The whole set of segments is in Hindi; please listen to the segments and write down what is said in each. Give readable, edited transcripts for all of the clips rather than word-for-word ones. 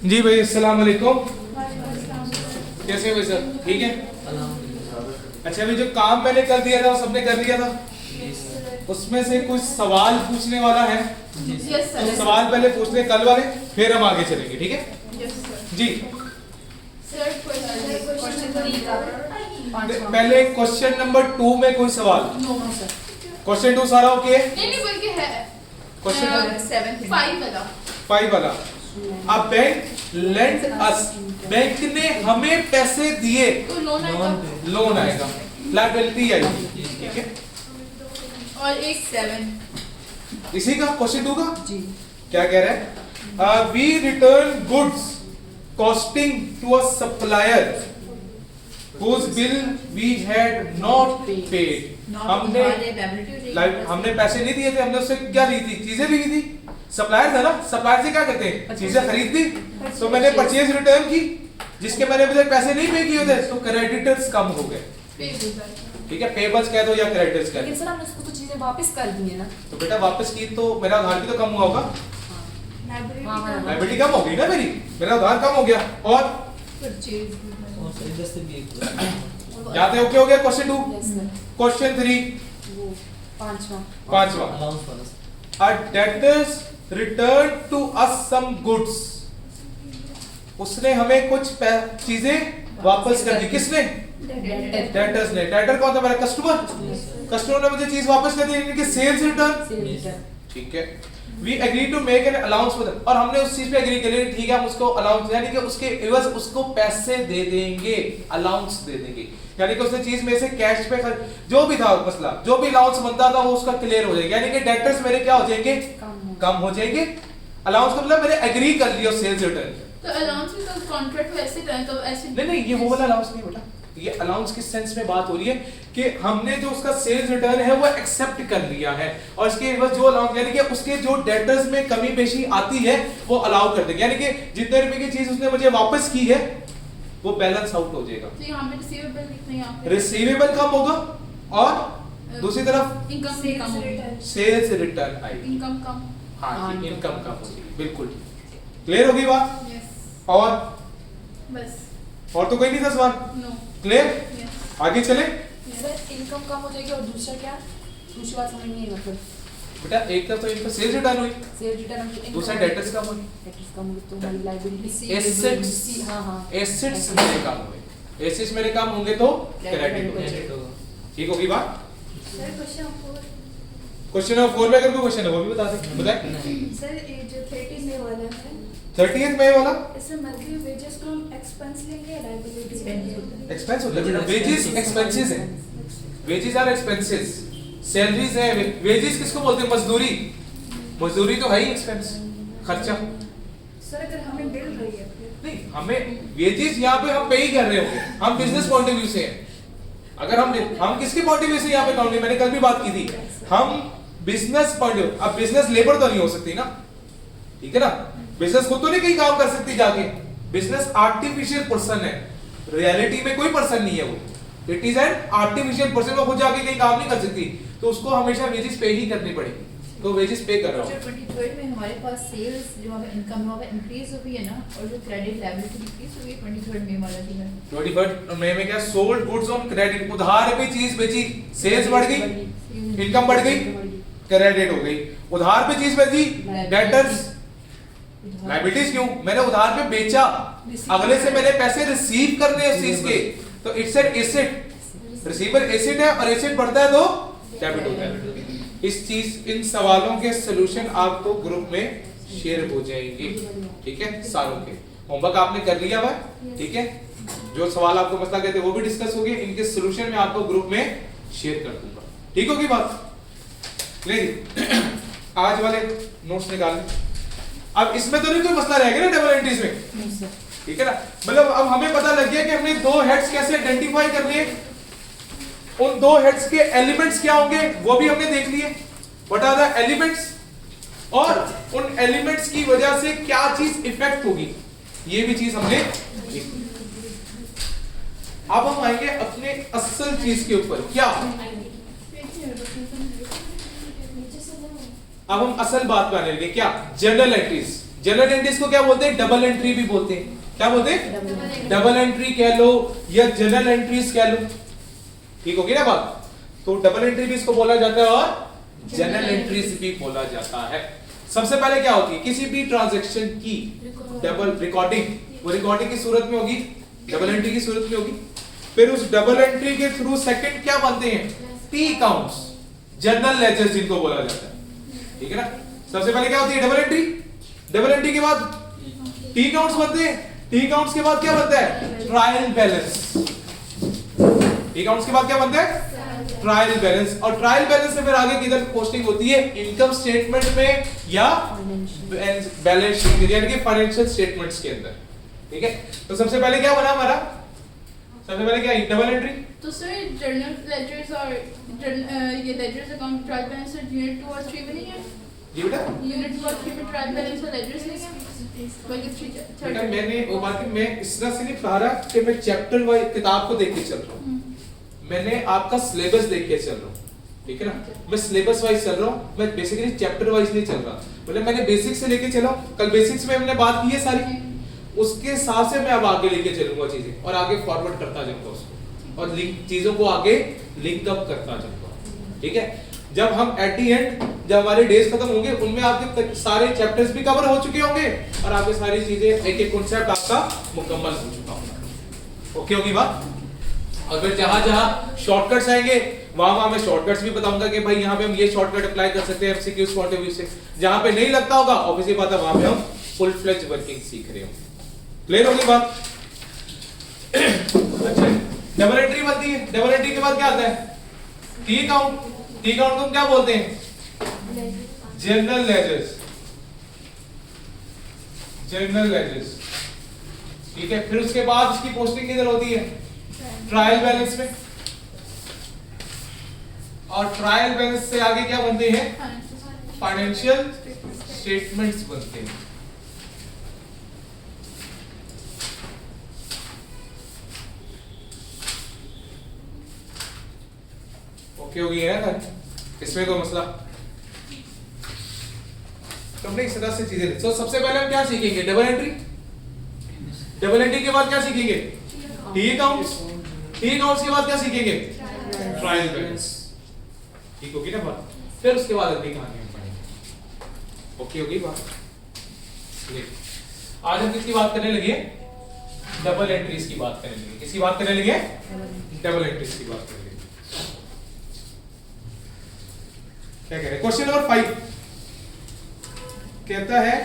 जी भाई, अस्सलाम वालेकुम। कैसे हो भाई सर? ठीक है। अच्छा भाई, जो काम मैंने कर दिया था वो सबने कर लिया था? उसमें से कुछ सवाल पूछने वाला है? तो सवाल पहले पूछ ले कल वाले, फिर हम आगे चलेंगे। ठीक है जी। पहले क्वेश्चन नंबर 2 में कोई सवाल? क्वेश्चन 2 सारा ओके है? क्वेश्चन 5 वाला। अब बैंक लेंड अस, बैंक ने हमें पैसे दिए तो लोन आएगा, लायबिलिटी आएगी। ठीक है। और एक 7 इसी का क्वेश्चन 2 का जी क्या कह रहा है? We return goods costing to a supplier whose bill we had not paid। हमने पैसे नहीं दिए थे, हमने उससे क्या ली थी? चीजें ली थी। सप्लायर था ना, सप्लायर से क्या करते हैं? चीजें खरीद दी। तो मैंने परचेज रिटर्न की, जिसके मैंने अभी तक पैसे नहीं पे किए थे, तो क्रेडिटर्स कम हो गए। ठीक है, पेबल्स कह दो या क्रेडिटर्स कह दो। लेकिन सर हमने उसको तो चीजें वापस कर दी है ना। तो बेटा वापस की तो मेरा उधार भी तो कम हुआ होगा। लायबिलिटी कम हो गई ना मेरी, मेरा उधार कम हो गया। और जाते ओके हो गया क्वेश्चन 2। क्वेश्चन 3 पांचवा। A debtors return to us some goods। उसने हमें कुछ चीजें वापस कर दी। किसने? डेटर्स ने। डेटर कौन था? मेरा कस्टमर। कस्टमर ने मुझे चीज वापस कर दी, यानी कि सेल्स रिटर्न। ठीक है। We agree to make an allowance for them। और हमने उस चीज पे एग्री कर लिया, ठीक है हम उसको अलाउंस, यानी कि उसके एवज उसको पैसे दे देंगे, अलाउंस दे देंगे। यानी कि उसने चीज में से कैश पे जो भी था मसला, जो भी अलाउंस बनता था वो उसका क्लियर हो जाएगा। यानी कि डेटर्स मेरे क्या हो जाएंगे? कम हो जाएंगे। अलाउंस का मतलब मैंने एग्री कर लिया सेल्स रिटर्न। तो अलाउंस भी तो कॉन्ट्रैक्ट वैसे करते तो ऐसे नहीं, ये वो वाला अलाउंस नहीं बेटा। ये अलाउंस किस सेंस में बात हो रही है कि हमने जो उसका सेल्स रिटर्न है वो एक्सेप्ट कर लिया है, और इसके बस जो अलाउंस, यानी कि उसके जो डेटर्स में कमी पेशी आती है वो अलाउ कर देंगे। यानी कि जितने रुपए की चीज उसने मुझे वापस की है वो बैलेंस आउट हो जाएगा। तो यहाँ पे रिसीवेबल कितने? यहाँ पे रिसीवेबल कम होगा और दूसरी तरफ इनकम भी कम होगी। सेल्स रिटर्न आएगी। इनकम कम। हाँ जी, इनकम कम होगी। बिल्कुल क्लियर होगी बात? यस। और बस और तो कोई नहीं था सवाल? नो। क्लियर? यस। आगे चले। सर इनकम कम हो जाएगी और दूसरा क्या? दूसरी बात समझ नहीं आई मतलब। बेटा एक तो इनका सेल्स रिटर्न हुई, सेल्स रिटर्न, दूसरा डेटर्स कम हुई, डेटर्स कम होगी तो हमारी लायबिलिटी एसेट्स। हां एसेट्स मेरे कम हुए। एसेट्स मेरे कम होंगे तो क्रेडिट हो जाएगा। ठीक होगी बात? सर क्वेश्चन नंबर 4 में अगर कोई क्वेश्चन है वो भी बता दे। बताए सर ये जो 30 में वाला है 30th में वाला इसमें मंथली वेजेस को हम एक्सपेंस लेंगे या लायबिलिटी? एक्सपेंस होता है। वेजेस एक्सपेंसेस है, वेजेस आर एक्सपेंसेस। सैलरीज है, वेजेस किसको बोलते हैं? मजदूरी। मजदूरी तो है ही एक्सपेंस, खर्चा। सर अगर हमें बिल रही है नहीं, हमें वेजेस यहाँ पे हम पे ही कर रहे होंगे, हम बिजनेस पॉइंट ऑफ व्यू से हैं। अगर हम किसके पॉइंट ऑफ व्यू से यहाँ पे काउंट, मैंने कल भी बात की थी, हम बिजनेस पॉइंट ऑफ व्यू। अब बिजनेस लेबर तो नहीं हो सकती ना, ठीक है ना? बिजनेस खुद तो नहीं कहीं काम कर सकती जाके। बिजनेस आर्टिफिशियल पर्सन है, रियलिटी में कोई पर्सन नहीं है वो। It is an artificial person, वो खुद जाके कहीं काम नहीं कर सकती, तो उसको हमेशा वेजेस पे ही करनी पड़ेगी। तो वेजेस पे कर रहा हूँ। 23rd में हमारे पास सेल्स जो हमें इनकम हुआ इंक्रीज हुई है ना, और जो क्रेडिट लायबिलिटी डिक्रीज हुई है 23rd में वाला जो है। 23rd में क्या? सोल्ड गुड्स ऑन क्रेडिट, उधार पे चीज बेची, सेल्स बढ़ गई, इनकम बढ़ गई, क्रेडिट हो गई। उधार पे चीज बेची, डेटर्स। लायबिलिटीज क्यों? मैंने उधार पे बेचा, अगले से मैंने पैसे रिसीव करने उस चीज के, तो it's an asset. Receiver asset है और एसेट बढ़ता है तो डेबिट होता है। इस चीज, इन सवालों के सॉल्यूशन आपको ग्रुप में शेयर हो जाएंगे। ठीक है, सारों के होमवर्क आपने कर लिया हुआ है। ठीक है, जो सवाल आपको मसला कहते हैं वो भी डिस्कस हो गए, इनके सॉल्यूशन में आपको ग्रुप में शेयर कर दूंगा। ठीक होगी बात? आज वाले नोट्स निकाल लें। अब इसमें तो नहीं कोई मसला रहेगा ना डबल एंट्रीज में, ठीक है ना? मतलब अब हमें पता लग गया कि हमने दो हेड्स कैसे आइडेंटिफाई कर लिए, उन दो हेड्स के एलिमेंट्स क्या होंगे वो भी हमने देख लिए, व्हाट आर द एलिमेंट्स, और उन एलिमेंट्स की वजह से क्या चीज इफेक्ट होगी ये भी चीज हमने देखी। अब हम आएंगे अपने असल चीज के ऊपर। क्या? अब हम असल बात पे आने लगे। क्या? Journal entries. जनरल एंट्रीज को क्या बोलते हैं? डबल एंट्री भी बोलते हैं। क्या बोलते हैं? डबल एंट्री कह लो या जनरल एंट्रीज कह लो, ठीक होगी ना बात। तो डबल एंट्री भी इसको बोला जाता है और जनरल एंट्रीज भी बोला जाता है। सबसे पहले क्या होती है? किसी भी ट्रांजैक्शन की डबल रिकॉर्डिंग, वो रिकॉर्डिंग की सूरत में होगी, डबल एंट्री की सूरत में होगी। फिर उस डबल एंट्री के थ्रू सेकंड क्या बनते हैं? टी अकाउंट्स, जनरल लेजर्स जिनको बोला जाता है, ठीक है ना। सबसे पहले क्या होती है? Double entry. डबल एंट्री के बाद टी अकाउंट्स बनते हैं। टी अकाउंट्स के बाद क्या बनता है? Trial balance. टी अकाउंट्स के बाद क्या बनता है? Trial balance. और ट्रायल बैलेंस से फिर आगे किधर पोस्टिंग होती है? इनकम स्टेटमेंट में या बैलेंस शीट यानी कि फाइनेंशियल स्टेटमेंट्स के अंदर, ठीक है। तो सबसे पहले क्या बना हमारा? सबसे पहले क्या? Double entry. तो सर जर्नल लेजर्स और ये ledgers account trial balance unit 2 और 3 में नहीं है? जी बेटा, यूनिट 2 और 3 में ट्रायल बैलेंस और लेजर्स नहीं है, बल्कि बेटा मैंने वो बात की, मैं इस तरह से नहीं पढ़ा रहा कि मैं चैप्टर वाइज किताब को देख के चल रहा हूँ, मैंने आपका सिलेबस देख के चल रहा हूँ, ठीक है ना। मैं सिलेबस वाइज चल रहा हूँ, मैं बेसिकली चैप्टर वाइज नहीं चल रहा। मतलब मैंने बेसिक से लेके चला, कल बेसिक्स में हमने बात की है सारी, उसके हिसाब से मैं अब आगे लेके चलूंगा चीजें और आगे फॉरवर्ड करता जाऊंगा उसको और लिंक चीजों को आगे लिंक अप करता जाऊंगा, ठीक है। जब हम एट दी एंड जब हमारे डेज खत्म होंगे उनमें आपके सारे चैप्टर्स भी कवर हो चुके होंगे और आपके सारी चीजें एक एक कॉन्सेप्ट आपका मुकम्मल हो चुका होगा। ओके होगी बात। और फिर जहां जहां शॉर्टकट्स आएंगे वहां मैं शॉर्टकट्स भी बताऊंगा कि भाई यहाँ पे हम ये शॉर्टकट अप्लाई कर सकते हैं एमसीक्यूज पॉइंट ऑफ व्यू से। जहां पे नहीं लगता होगा ऑब्वियसली बात है वहां पे हम फुल फ्लेज वर्किंग सीख रहे होंगे। क्लियर होगी बात। अच्छा, डबल एंट्री बनती है। डबल एंट्री के बाद क्या आता है? T account. टी अकाउंट को हम क्या बोलते हैं? General ledgers. जनरल लेजर्स, ठीक है। फिर उसके बाद उसकी पोस्टिंग किधर होती है? ट्रायल बैलेंस में। और ट्रायल बैलेंस से आगे क्या बनते हैं? फाइनेंशियल स्टेटमेंट्स बनते हैं। ओके हो गया है ना, इसमें कोई मसला? तुमने इस तरह से चीजें तो सबसे पहले हम क्या सीखेंगे? Double entry. डबल एंट्री के बाद क्या सीखेंगे? T accounts. टी अकाउंट्स के बाद क्या सीखेंगे? Trial balance. ठीक होगी ना बात। फिर उसके बाद अगली कहानी हम पढ़ेंगे। ओके होगी बात। आज हम किसकी बात करने लगे? डबल एंट्रीज की बात करने लगे। किसकी बात करने लगे? डबल एंट्रीज की बात करेंगे। क्या कह रहे हैं? क्वेश्चन नंबर 5 कहता है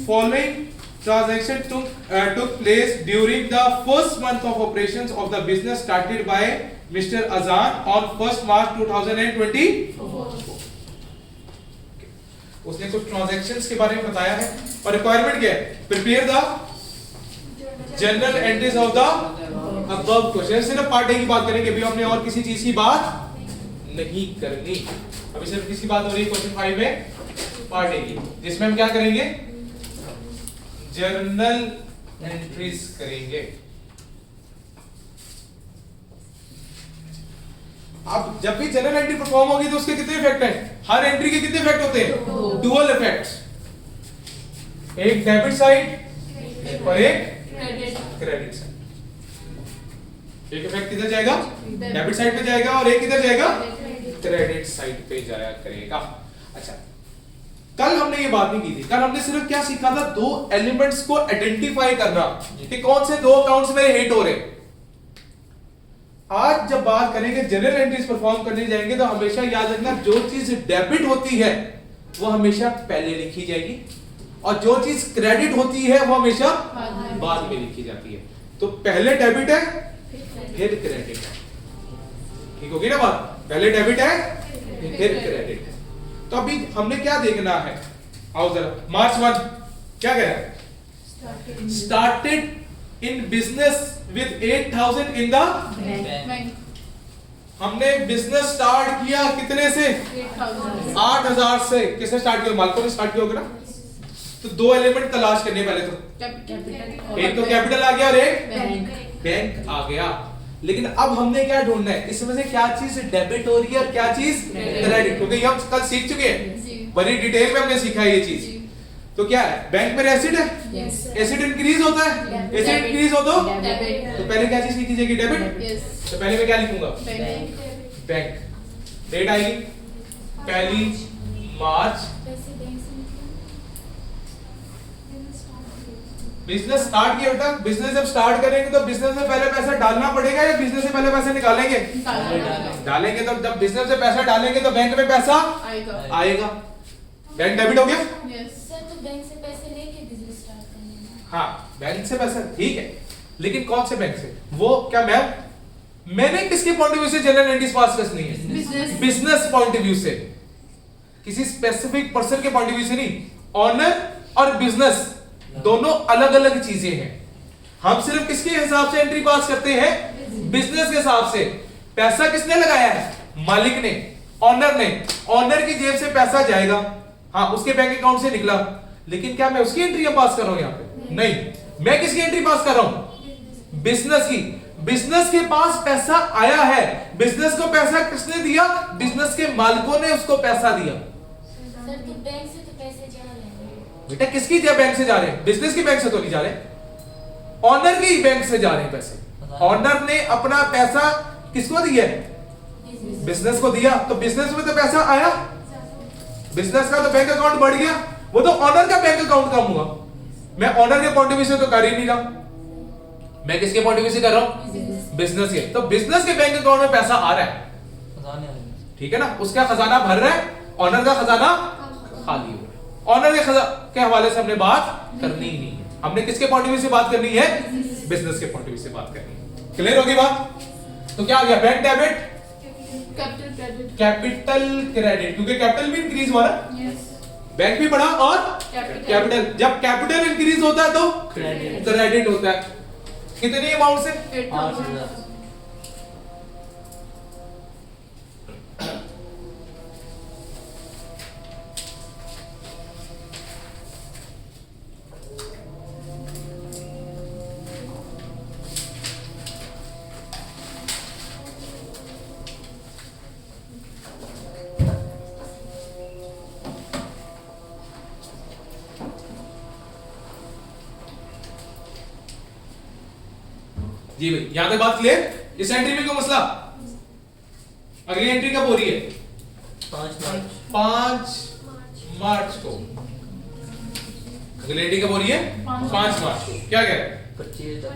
following transaction took place during the first month of operations of the business started by Mr. Azan on 1st March 2024. उसने कुछ ट्रांजैक्शंस के बारे में बताया है और रिक्वायरमेंट क्या है? Prepare the general entries of the above question. सिर्फ पार्ट ए की बात करेंगे, अभी हमने और किसी चीज की बात नहीं करनी। अभी सिर्फ किसकी बात हो रही है क्वेश्चन 5 में? पार्ट ए की, जिसमें हम क्या करेंगे? जर्नल एंट्रीज करेंगे। अब जब भी जनरल एंट्री परफॉर्म होगी तो उसके कितने इफेक्ट हैं? हर एंट्री के कितने इफेक्ट होते हैं? डुअल इफेक्ट्स, एक डेबिट साइड और एक क्रेडिट साइड। एक इफेक्ट किधर जाएगा? डेबिट साइड पे जाएगा और एक किधर जाएगा? क्रेडिट साइड पे जाया करेगा। अच्छा, कल हमने ये बात नहीं की थी। कल हमने सिर्फ क्या सीखा था? दो एलिमेंट्स को आइडेंटिफाई करना कि कौन से दो अकाउंट्स मेरे हिट हो रहे हैं। आज जब बात करेंगे जनरल एंट्रीज परफॉर्म करने जाएंगे तो हमेशा याद रखना, जो चीज डेबिट होती है वो हमेशा पहले लिखी जाएगी और जो चीज क्रेडिट होती है वो हमेशा बाद में लिखी जाती है। तो पहले डेबिट है फिर क्रेडिट है। ठीक होगी ना बात? पहले डेबिट है फिर क्रेडिट है। तो अभी हमने क्या देखना है? आओ जरा, मार्च 1 क्या कह रहा है? Started in business with 8,000 in the bank. हमने बिजनेस स्टार्ट किया कितने से? 8,000 से। किसने स्टार्ट किया? मालको ने स्टार्ट किया होगा ना। तो दो एलिमेंट तलाश करने पहले तो एक तो कैपिटल आ गया और एक बैंक आ गया। लेकिन अब हमने क्या ढूंढना है? इसमें से क्या चीज डेबिट हो रही है और क्या चीज क्रेडिट? क्योंकि हम कल सीख चुके हैं, बड़ी डिटेल में हमने सीखा है ये चीज। तो क्या है, बैंक में एसिड है, Yes. एसिड इंक्रीज होता है, Debit. एसिड इंक्रीज हो तो डेबिट पहले क्या चीज लिखी जाएगी, डेबिट। यस तो पहले मैं क्या लिखूंगा, बैंक बैंक। डेट आएगी पहली मार्च। पैसे बैंक से निकले बिजनेस स्टार्ट किया बेटा, बिजनेस जब स्टार्ट करेंगे तो बिजनेस में पहले पैसा डालना पड़ेगा या बिजनेस से पहले पैसे निकालेंगे, डालेंगे। तो जब बिजनेस से पैसा डालेंगे तो बैंक में पैसा आएगा आएगा, बैंक डेबिट हो गया। यस सर तो बैंक से पैसे लेके बिजनेस स्टार्ट करने हैं हाँ बैंक से पैसा, ठीक है, लेकिन कौन से बैंक से, वो क्या मैंने किसके पॉइंट ऑफ व्यू से जनरल एंट्रीज पास करनी है, business business point of view से, किसी स्पेसिफिक पर्सन के पॉइंट ऑफ व्यू से नहीं। ऑनर और बिजनेस दोनों अलग अलग चीजें हैं। हम सिर्फ किसके हिसाब से एंट्री पास करते हैं, बिजनेस के हिसाब से। पैसा किसने लगाया है, मालिक ने, ऑनर ने। ऑनर की जेब से पैसा जाएगा, हाँ उसके बैंक अकाउंट से निकला, लेकिन क्या मैं उसकी एंट्री पास कर रहा हूं यहाँ पे, नहीं, मैं किसकी एंट्री पास कर रहा हूं, बिजनेस की। बिजनेस के पास पैसा आया है, बिजनेस को पैसा किसने दिया, बिजनेस के मालिकों ने उसको पैसा दिया। सर तो बैंक से तो पैसे जा रहे हैं बेटा किसकी बैंक से जा रहे हैं, बिजनेस की बैंक से तो नहीं जा रहे, ऑनर की बैंक से जा रहे हैं पैसे। ऑनर ने अपना पैसा किसको दिया है, बिजनेस को दिया, तो बिजनेस में तो पैसा आया, बिजनेस का तो बैंक अकाउंट बढ़ गया, वो तो ऑनर का बैंक अकाउंट कम हुआ। मैं ऑनर के पॉइंट ऑफ व्यू से तो कर ही नहीं रहा, मैं किसके पॉइंट ऑफ व्यू से कर रहा हूं, बिजनेस के। तो बिजनेस के बैंक अकाउंट में पैसा आ रहा है, ठीक है ना, उसका खजाना भर रहा है, ऑनर का खजाना खाली हो रहा है। ऑनर के हवाले से हमने बात करनी ही नहीं है, हमने किसके पॉइंट ऑफ व्यू से बात करनी है, बिजनेस के पॉइंट ऑफ व्यू से बात करनी है। क्लियर होगी बात। तो क्या आ गया, bank debit, capital credit capital credit, क्योंकि कैपिटल भी इंक्रीज हुआ ना, यस बैंक भी बढ़ा और कैपिटल कैपिटल। जब कैपिटल इंक्रीज होता है तो क्रेडिट होता है। कितनी अमाउंट से, 8,000 जी भाई, यहां तक बात क्लियर। इस एंट्री में कोई मसला, अगली एंट्री कब हो रही है, 5 मार्च को। अगली एंट्री कब हो रही है, 5 मार्च को। क्या कह रहे हैं,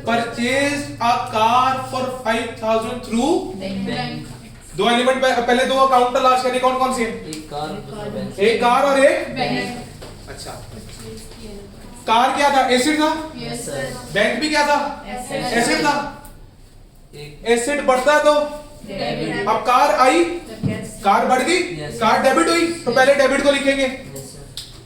purchase a car for 5,000 through. Bank दो एलिमेंट पहले दो अकाउंट तलाश करें, कौन कौन से हैं, एक कार और एक बैंक अच्छा, कार क्या था, एसिड था, यस सर बैंक भी क्या था, Acid. एसिड था। एसिड बढ़ता तो डेबिट अब कार आई, कार बढ़ गई, Yes. कार डेबिट हुई, तो पहले डेबिट को लिखेंगे,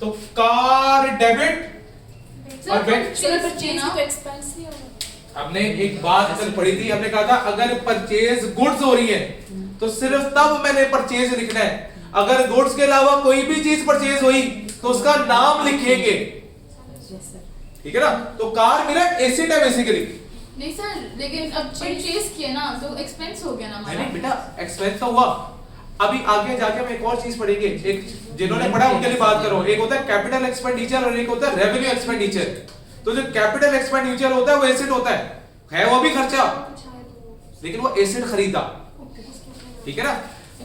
तो कार डेबिट। और बैंक सर परचेज तो एक्सपेंस नहीं होगा। हमने एक बात कल पढ़ी थी, हमने कहा था अगर परचेज गुड्स हो रही है तो सिर्फ तब मैंने परचेज लिखना है, अगर गुड्स के अलावा कोई भी चीज परचेज हुई तो उसका नाम लिखेंगे, ठीक है ना। तो कार मेरा एसिड है बेसिकली। नहीं सर, लेकिन अब परचेज किया ना तो एक्सपेंस हो गया ना नहीं हमारा। बेटा, एक्सपेंस तो हुआ, अभी आगे जाके हम एक और चीज पढ़ेंगे, एक जिन्होंने पढ़ा उनके लिए बात करो, एक होता है कैपिटल एक्सपेंडिचर और एक होता है रेवेन्यू एक्सपेंडिचर। तो जो कैपिटल एक्सपेंडिचर होता है वो एसिड होता है वो भी खर्चा, लेकिन वो एसिड खरीदा, ठीक है ना।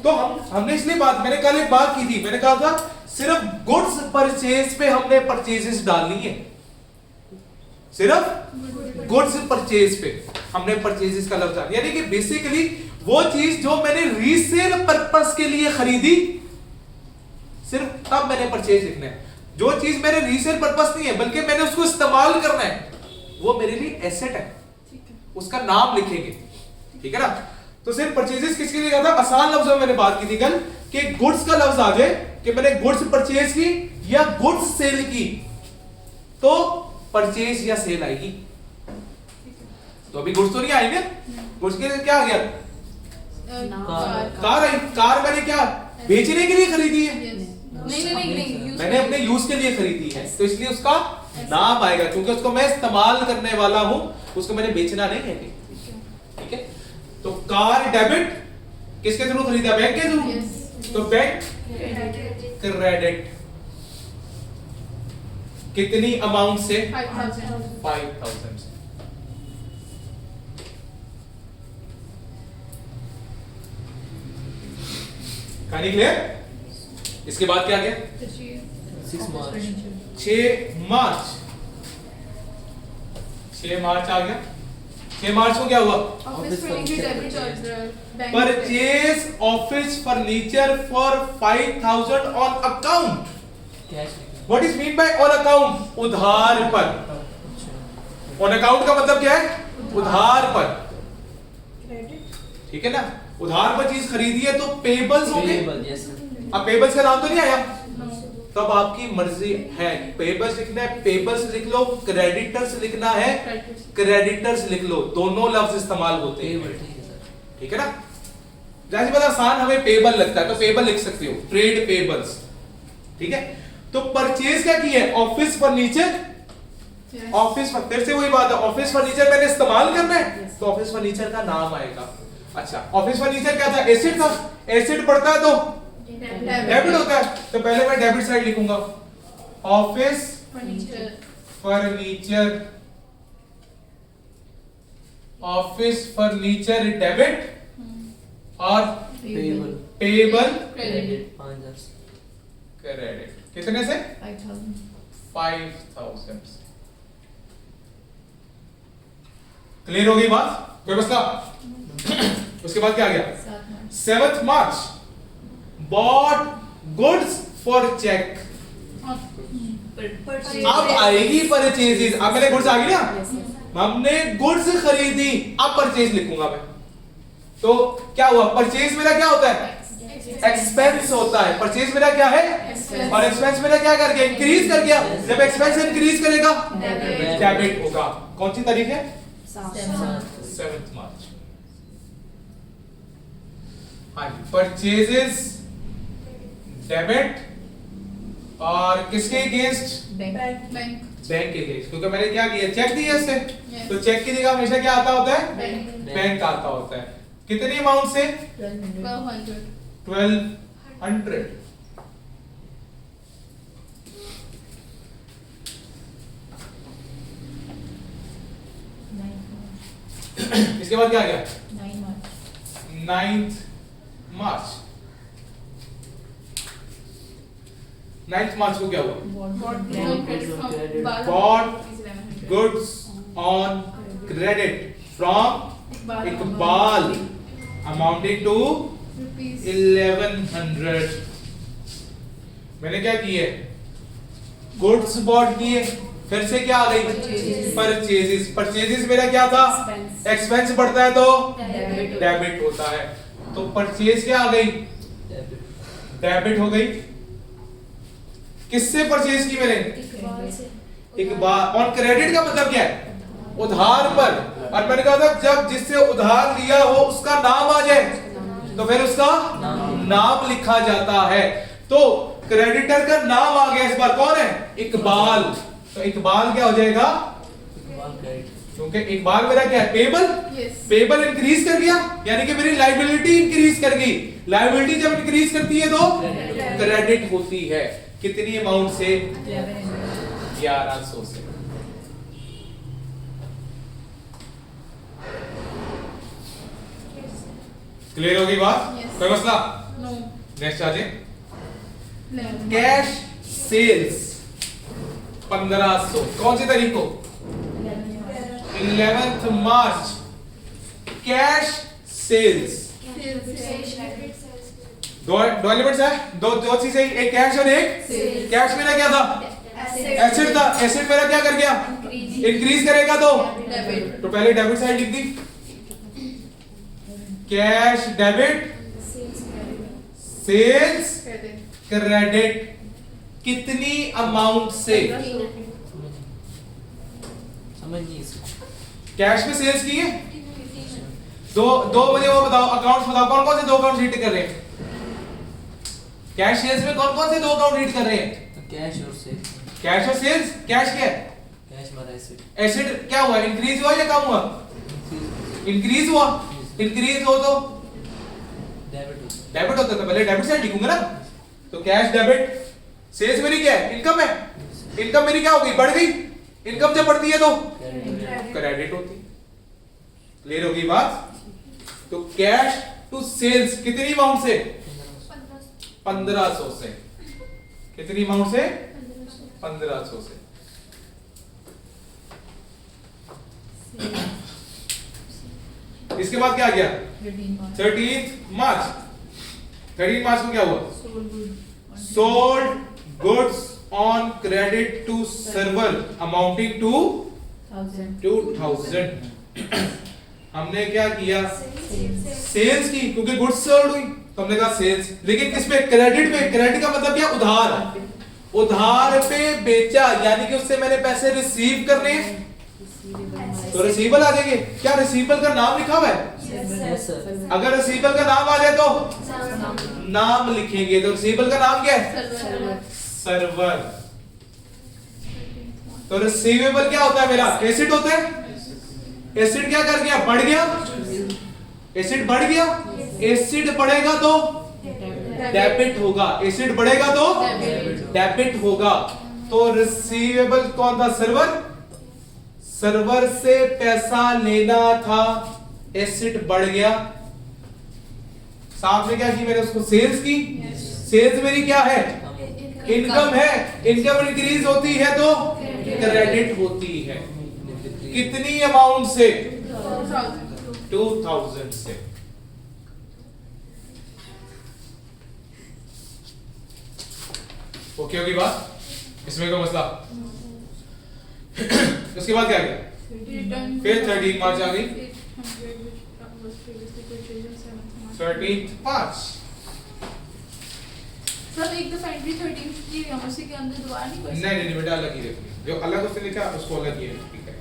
तो हमने इसलिए मैंने कल एक बात की थी, मैंने कहा था सिर्फ गुड्स परचेज पे हमने परचेजेस डालनी है, सिर्फ गुड्स परचेज पे हमने परचेजेस का लफ्ज डाला, यानी कि बेसिकली वो चीज जो मैंने रीसेल पर्पस के लिए खरीदी सिर्फ तब मैंने परचेज लिखना है। जो चीज मेरे रीसेल पर्पस नहीं है बल्कि मैंने उसको इस्तेमाल करना है वो मेरे लिए एसेट है, उसका नाम लिखेंगे, ठीक है ना। तो सिर्फ परचेजेस किसके लिए कहा था, आसान लफ्जों में मैंने बात की थी कल कि गुड्स का लफ्ज आ जाए कि मैंने गुड्स परचेज की या गुड्स सेल की तो परचेज या सेल आएगी। तो अभी गुड्स तो नहीं आएंगे, गुड्स के लिए क्या आ गया, कार आई। कार मैंने क्या बेचने के लिए खरीदी है, नहीं मैंने अपने यूज के लिए खरीदी है, तो इसलिए उसका नाम आएगा क्योंकि उसको मैं इस्तेमाल करने वाला हूं, उसको मैंने बेचना नहीं है, ठीक है। तो कार डेबिट किसके थ्रू खरीदा, बैंक के थ्रू, तो बैंक क्रेडिट। कितनी अमाउंट से? 5,000. 5,000 से। कहानी क्लियर? इसके बाद क्या गया? 6 मार्च 6 मार्च 6 मार्च आ गया। 6 मार्च को क्या हुआ? Office furniture debit order. Bank purchase office furniture for 5,000 on account. What is mean by on account? उधार पर। ऑन अकाउंट का मतलब क्या है? उधार पर। ठीक है ना? उधार पर चीज खरीदी है तो पेबल्स हो गए। अब पेबल्स का नाम तो नहीं आया, तब आपकी मर्जी है। पेबल्स लिखना है पेबल्स लिख लो, क्रेडिटर्स लिखना है क्रेडिटर्स लिख लो, दोनों लफ्ज इस्तेमाल होते हैं। ठीक है ना? जैसे बड़ा आसान हमें पेबल लगता है तो पेबल लिख सकते हो, ट्रेड पेबल्स। ठीक है? तो परचेज क्या की है? Office furniture. ऑफिस, फिर से वही बात है, ऑफिस फर्नीचर मैंने इस्तेमाल करना है तो ऑफिस फर्नीचर का नाम आएगा। अच्छा, ऑफिस फर्नीचर क्या था? एसेट था। एसेट पड़ता है तो डेबिट होता है, तो पहले मैं डेबिट साइड लिखूंगा। Office furniture, office furniture debit और पेबल क्रेडिट। कितने से? 5,000। क्लियर हो गई बात? कोई मसला? उसके बाद क्या आ गया? 7th March bought goods for cheque. अब आएगी परचेजेस। अब मैंने गुड्स आ गई ना, हमने गुड्स खरीदी, अब परचेज लिखूंगा मैं। तो क्या हुआ? परचेज मेरा क्या होता है? एक्सपेंस होता है। परचेज मेरा क्या है? और एक्सपेंस मेरा क्या कर गया? इंक्रीज कर गया। जब एक्सपेंस इंक्रीज करेगा डेबिट होगा। कौन सी तारीख है? 7th मार्च। हाँ जी, परचेजेस डेबिट और किसके अगेंस्ट? बैंक बैंक के अगेंस्ट, क्योंकि मैंने क्या किया? चेक दिया इससे। तो चेक की जगह हमेशा क्या आता होता है? बैंक आता होता है। कितनी अमाउंट से? 1,200. 1,200। इसके बाद क्या आ गया? 9th मार्च। 9th मार्च को क्या हुआ? Bought goods on credit from Iqbal amounting to Rupees 1,100। मैंने क्या किए? गुड्स बॉट किए, फिर से क्या आ गई? परचेजेस। परचेजेस मेरा क्या था? एक्सपेंस बढ़ता है तो डेबिट होता है। तो परचेज क्या आ गई? डेबिट हो गई। किससे परचेज की मैंने? इकबाल। ऑन क्रेडिट का मतलब क्या है? उधार पर। और मैंने कहा था जब जिससे उधार लिया हो उसका नाम आ जाए तो फिर उसका नाम लिखा जाता है। तो क्रेडिटर का नाम आ गया इस बार, कौन है? इकबाल। तो इकबाल क्या हो जाएगा? क्योंकि इकबाल मेरा क्या है? पेबल। पेबल इंक्रीज कर गया, यानी कि मेरी लायबिलिटी इंक्रीज कर गई। लायबिलिटी जब इंक्रीज करती है तो क्रेडिट होती है। कितनी अमाउंट से? 1100 से। क्लियर होगी बात? कोई मसला? नेक्स्ट आ जाए। Cash sales 1500। कौन सी तारीख को? 11th March. कैश सेल्स दो एलिमेंट्स है, दो चीजें, एक कैश और एक कैश। मेरा क्या था? एसेट था। एसेट मेरा क्या कर गया? इंक्रीज करेगा तो पहले डेबिट साइड लिख दी। Cash debit, sales credit. कितनी अमाउंट से? कैश में सेल्स की है दो मुझे वो बताओ, अकाउंट्स बताओ, कौन कौन से दो अकाउंट रीड कर रहे हैं? कैश सेल्स में कौन कौन से दो अकाउंट रीड कर रहे हैं? कैश और सेल्स। कैश और सेल्स। कैश क्या है? कैश हमारा एसेट। एसेट क्या हुआ? इंक्रीज हुआ या कम हुआ? इंक्रीज हुआ। इंक्रीज हो तो डेबिट होता है, तो पहले डेबिट साइड लिखूंगा ना। तो कैश डेबिट। सेल्स मेरी क्या है? इनकम है। इनकम मेरी क्या हो गई, बढ़ गई। इनकम जब बढ़ती है तो क्रेडिट क्रेडिट होती है। क्लियर होगी बात। तो कैश टू सेल्स कितनी अमाउंट से, 1500 से। कितनी अमाउंट से, 1500 से। इसके बाद क्या आ गया, 13 मार्च। 13 मार्च को क्या हुआ, sold goods on credit to Sarwar amounting to 2000। हमने क्या किया, सेल्स की, क्योंकि गुड्स सोल्ड हुई तो हमने कहा सेल्स। लेकिन किस पे, क्रेडिट पे। क्रेडिट का मतलब क्या, उधार। उधार पे बेचा, यानी कि उससे मैंने पैसे रिसीव करने, तो रिसीवेबल आ जाएंगे। क्या रिसीवेबल का नाम लिखा हुआ है, यस सर अगर रिसीवेबल का नाम आ जाए तो नाम लिखेंगे। तो रिसीवेबल का नाम क्या है, सर्वर। तो रिसीवेबल क्या होता है मेरा, एसिड होता है। एसिड क्या कर गया, बढ़ गया। एसिड बढ़ गया, एसिड बढ़ेगा तो डेबिट होगा। एसिड बढ़ेगा तो डेबिट होगा। तो रिसीवेबल कौन था, सर्वर। सर्वर से पैसा लेना था, एसिड बढ़ गया। साथ में क्या की मैंने, उसको सेल्स की। सेल्स मेरी क्या है, इनकम है। इनकम इंक्रीज होती है तो क्रेडिट होती है। कितनी अमाउंट से, 2000 से। ओके होगी बात, इसमें कोई मसला। उसके बाद क्या गया, फिर 13 मार्च आ गई। 13 मार्च। सर एक दफा एंट्री 13 की उसी के अंदर दोबारा नहीं कर नहीं नहीं बेटा, अलग ही रखनी, जो अलग उसने लिखा उसको अलग ही है, ठीक है।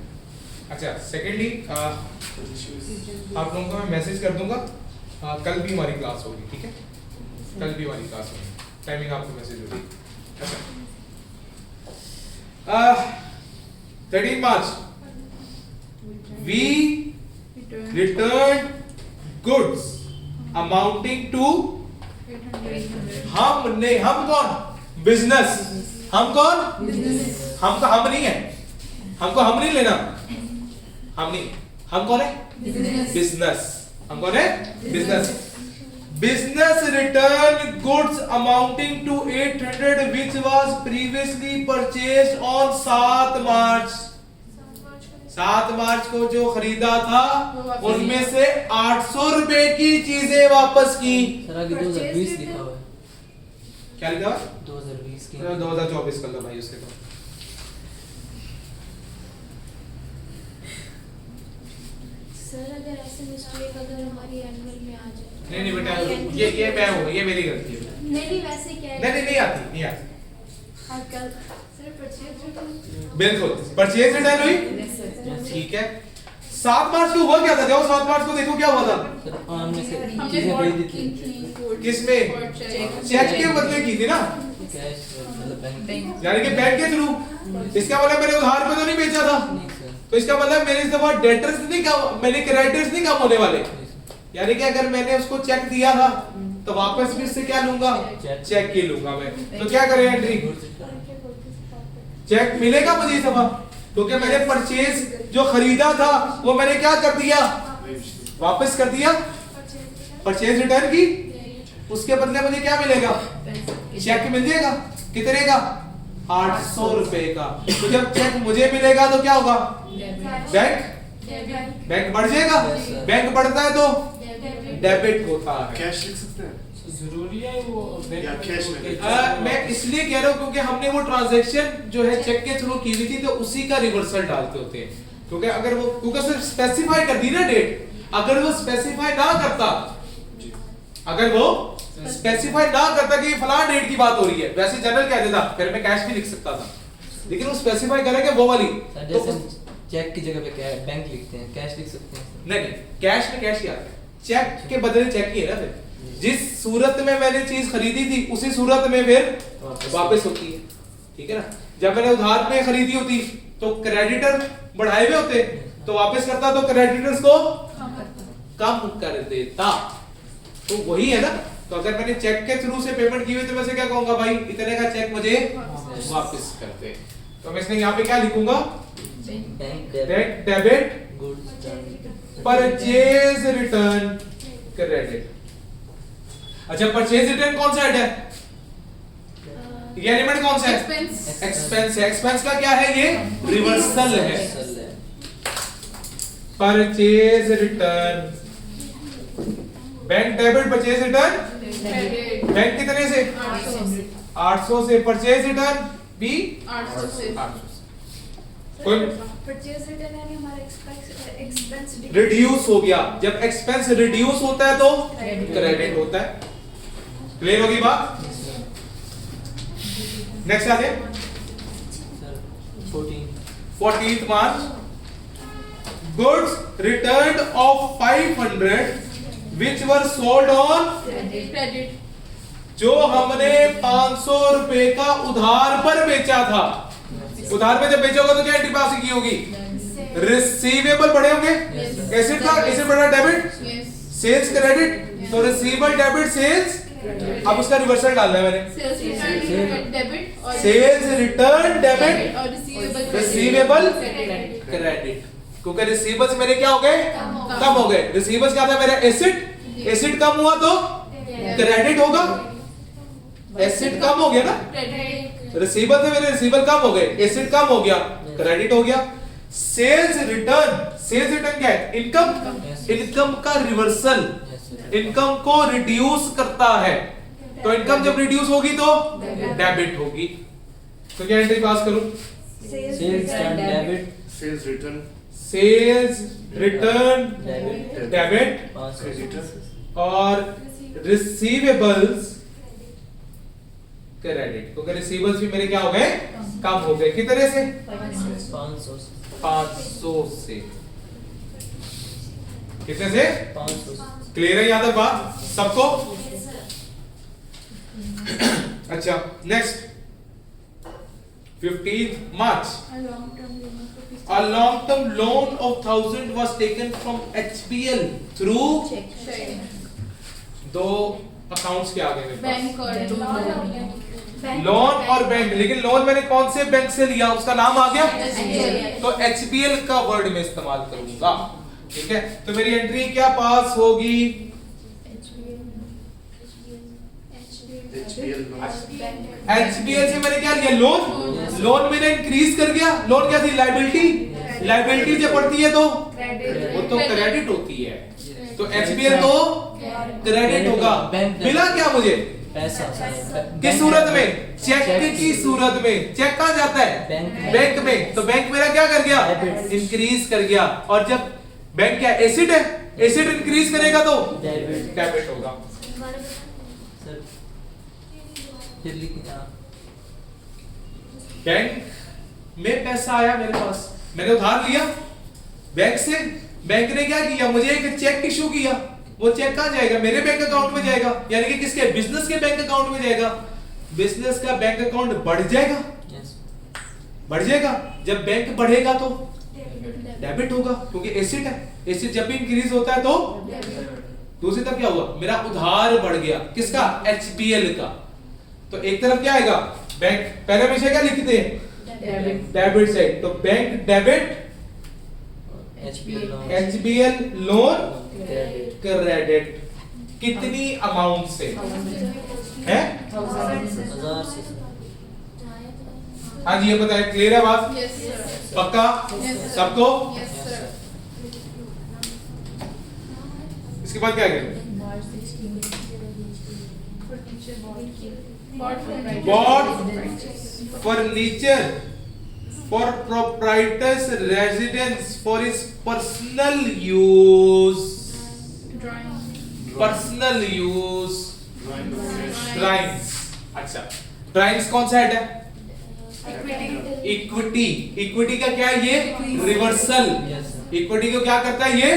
अच्छा, सेकेंडली आप लोगों को मैं मैसेज कर दूंगा, कल भी हमारी क्लास होगी, ठीक है। कल भी हमारी क्लास होगी, टाइमिंग आपको मैसेज होगी। अच्छा, 13 March we return goods amounting to, हमने, हम कौन, बिजनेस। हम कौन, हमको हम नहीं है, हमको हम नहीं लेना, हम नहीं, हम कौन है, बिजनेस। हम कौन है, business. Business return goods amounting to 800 which was previously purchased on 7 March. 7 March को जो खरीदा था उनमें से 800 रुपए की चीजें वापस की। सर आगे 2020 लिखा हुआ है, क्या लिखा हुआ, 2020 की 2024 कर लो भाई उसके तो। सर अगर ऐसे मिस्टेक अगर हमारी एनुअल में आ जाए, नहीं नहीं बेटा, ये मैं हूँ, ये मेरी गलती है। नहीं वैसे क्या है, नहीं नहीं आती, नहीं आती। आजकल सर परचेज रिटर्न, बिल्कुल, परचेज रिटर्न हुई, ठीक है। 7 मार्च को हुआ क्या था, जाओ 7 मार्च को देखो क्या हुआ था। सर हमने से हमने चीजें बॉट खरीदी की थी, थी, किसमें? चेक चेक के बदले की थी ना, कैश मतलब बैंक यानी कि बैंक के थ्रू। इसका मतलब मैंने उधार पे तो नहीं बेचा था, नहीं सर, तो इसका मतलब मेरे इस दफा डेटर्स नहीं कम, मैंने क्रेडिटर्स नहीं कम होने वाले। नहीं सर, यानी कि अगर मैंने उसको चेक दिया था तो वापस भी इससे क्या लूंगा, चेक। चेक की लूंगा मैं। तो क्या करें, एंट्री गुड्स रिटर्न चेक मिलेगा मुझे इस दफा, क्योंकि मैंने परचेज जो खरीदा था वो मैंने क्या कर दिया, वापस कर दिया, परचेज रिटर्न की। उसके बदले मुझे क्या मिलेगा, चेक मिल जाएगा। कितने का, 800 रुपए का। तो जब चेक मुझे मिलेगा तो क्या होगा, बैंक बढ़ जाएगा। बैंक बढ़ता है तो डेबिट होता है। कैश लिख सकते हैं जरूरी है वो या कैश में? मैं इसलिए कह रहा हूँ क्योंकि हमने वो ट्रांजैक्शन जो है चेक के थ्रू की हुई थी, तो उसी का रिवर्सल डालते होते हैं। क्योंकि अगर वो, क्योंकि सिर्फ स्पेसिफाई कर दी ना डेट, अगर वो स्पेसिफाई ना करता, अगर वो स्पेसिफाई ना करता कि फलां डेट की बात हो रही है, वैसे जनरल कह देता, फिर मैं कैश भी लिख सकता था। लेकिन वो स्पेसिफाई करेंगे वो वाली, सर तो जैसे चेक की जगह पे क्या है, बैंक लिखते हैं, कैश लिख सकते हैं सर। नहीं, कैश में कैश ही आता है, चेक के बदले चेक ही है ना। फिर जिस सूरत में मैंने चीज खरीदी थी उसी सूरत में फिर वापस होती है, ठीक है ना। जब मैंने उधार पे खरीदी होती तो क्रेडिटर बढ़ाए हुए होते, तो वापस करता तो क्रेडिटर्स को कम कर देता। तो वही है ना। तो अगर मैंने चेक के थ्रू से पेमेंट की हुई तो मैं क्या कहूंगा, भाई इतने का चेक मुझे वापस कर दे। तो मैं इसमें यहाँ पे क्या लिखूंगा? Bank debit goods purchase return credit. अच्छा, परचेज रिटर्न कौन सा हेड है? ये एलिमेंट कौन सा है? Expense. एक्सपेंस है। एक्सपेंस का क्या है? ये रिवर्सल है। Purchase return, bank debit purchase return, Credit. Bank कितने से? 800 से। 800 से। परचेज रिटर्न भी 800 से। 800 से। कोई परचेज रिटर्न यानी हमारा एक्सपेंस रिड्यूस हो गया। जब एक्सपेंस रिड्यूस होता है तो क्रेडिट होता है। क्लियर होगी बात? नेक्स्ट आगे sir 14 March, goods return of 500 which were sold on, Credit. जो हमने 500 रुपए का उधार पर बेचा था। उधार पे जब बेचा होगा तो क्या एंट्री पास की होगी? रिसीवेबल बढ़े होंगे। एसेट का एसेट बढ़ा डेबिट, Yes. सेल्स क्रेडिट, तो रिसीवेबल डेबिट सेल्स। अब उसका रिवर्सल डालना है मैंने। Sales return debit और सेल्स रिटर्न डेबिट और receivable Receivable credit. क्रेडिट, क्योंकि रिसीवेबल्स मेरे क्या हो गए? कम हो गए। रिसीवेबल्स क्या था मेरा? एसेट। एसेट कम हुआ तो क्रेडिट होगा। एसेट कम हो गया ना, Credit. रिसीवेबल थे मेरे, रिसीवेबल कम हो गए, एसेट कम हो गया, क्रेडिट हो गया। सेल्स रिटर्न, सेल्स रिटर्न क्या है? इनकम। इनकम का रिवर्सल, इनकम को रिड्यूस करता है। तो इनकम जब रिड्यूस होगी तो डेबिट होगी। तो क्या एंट्री पास करूं? Sales and debit Sales return. Sales return debit debit 500 Creditor. और रिसीवेबल्स क्रेडिट, क्योंकि रिसीवेबल्स भी मेरे क्या हो गए? कम हो गए। कितने से? 500 500 से। कितने से? 500 क्लियर है यहाँ तक बात सबको? अच्छा, next 15 March, A long term loan of a long term loan of 1000 was taken from HBL through check. दो अकाउंट्स के आगे मेरे बैंक और पास लोन और बैंक। लेकिन लोन मैंने कौन से बैंक से लिया उसका नाम आ गया? SBL. तो HBL का वर्ड में इस्तेमाल करूंगा। ठीक है, तो मेरी एंट्री क्या पास होगी? HBL loans. HBL से मैंने क्या लिया? लोन। लोन मैंने इंक्रीज कर गया। लोन क्या थी? लायबिलिटी। लायबिलिटी जब बढ़ती है तो वो तो क्रेडिट होती है। तो HBL तो क्रेडिट होगा। मिला क्या मुझे? पैसा किस सूरत में? चेक की सूरत में। चेक कहाँ जाता है? बैंक में। तो बैंक मेरा क्या कर गया? इंक्रीज कर गया। और जब बैंक क्या एसिड है, एसिड इंक्रीज करेगा तो डेबिट होगा। सर फिर लिखना बैंक में पैसा आया मेरे पास, मैंने उधार लिया बैंक से। बैंक ने क्या किया? मुझे एक चेक इशू किया। वो चेक कहाँ जाएगा? मेरे बैंक अकाउंट में जाएगा, यानी कि किसके? बिजनेस के बैंक अकाउंट में जाएगा। बिजनेस का बैंक अकाउंट बढ़ जाएगा। बढ़ जाएगा। जब बैंक बढ़ेगा तो डेबिट होगा, क्योंकि एसिड है। एसिड जब भी इंक्रीज होता है तो दूसरी तरफ क्या हुआ? मेरा उधार बढ़ गया। किसका? HBL का। तो एक तरफ क्या आएगा? बैंक। पहले हमेशा क्या लिखते हैं? Debit side. तो bank debit, HBL loan credit. कितनी अमाउंट से है? 1000 से हाँ जी, ये बताए। क्लियर है बात? Yes sir. पक्का Yes sir. सबको? Yes sir. इसके बाद क्या करें? Bought furniture for proprietor's residence for his personal use. Drawing. Personal use. Drawing of cash. Drawings. अच्छा, ड्राइंग्स कौन सा हेड है? Equity. इक्विटी। इक्विटी का क्या है? ये रिवर्सल। इक्विटी को क्या करता है? ये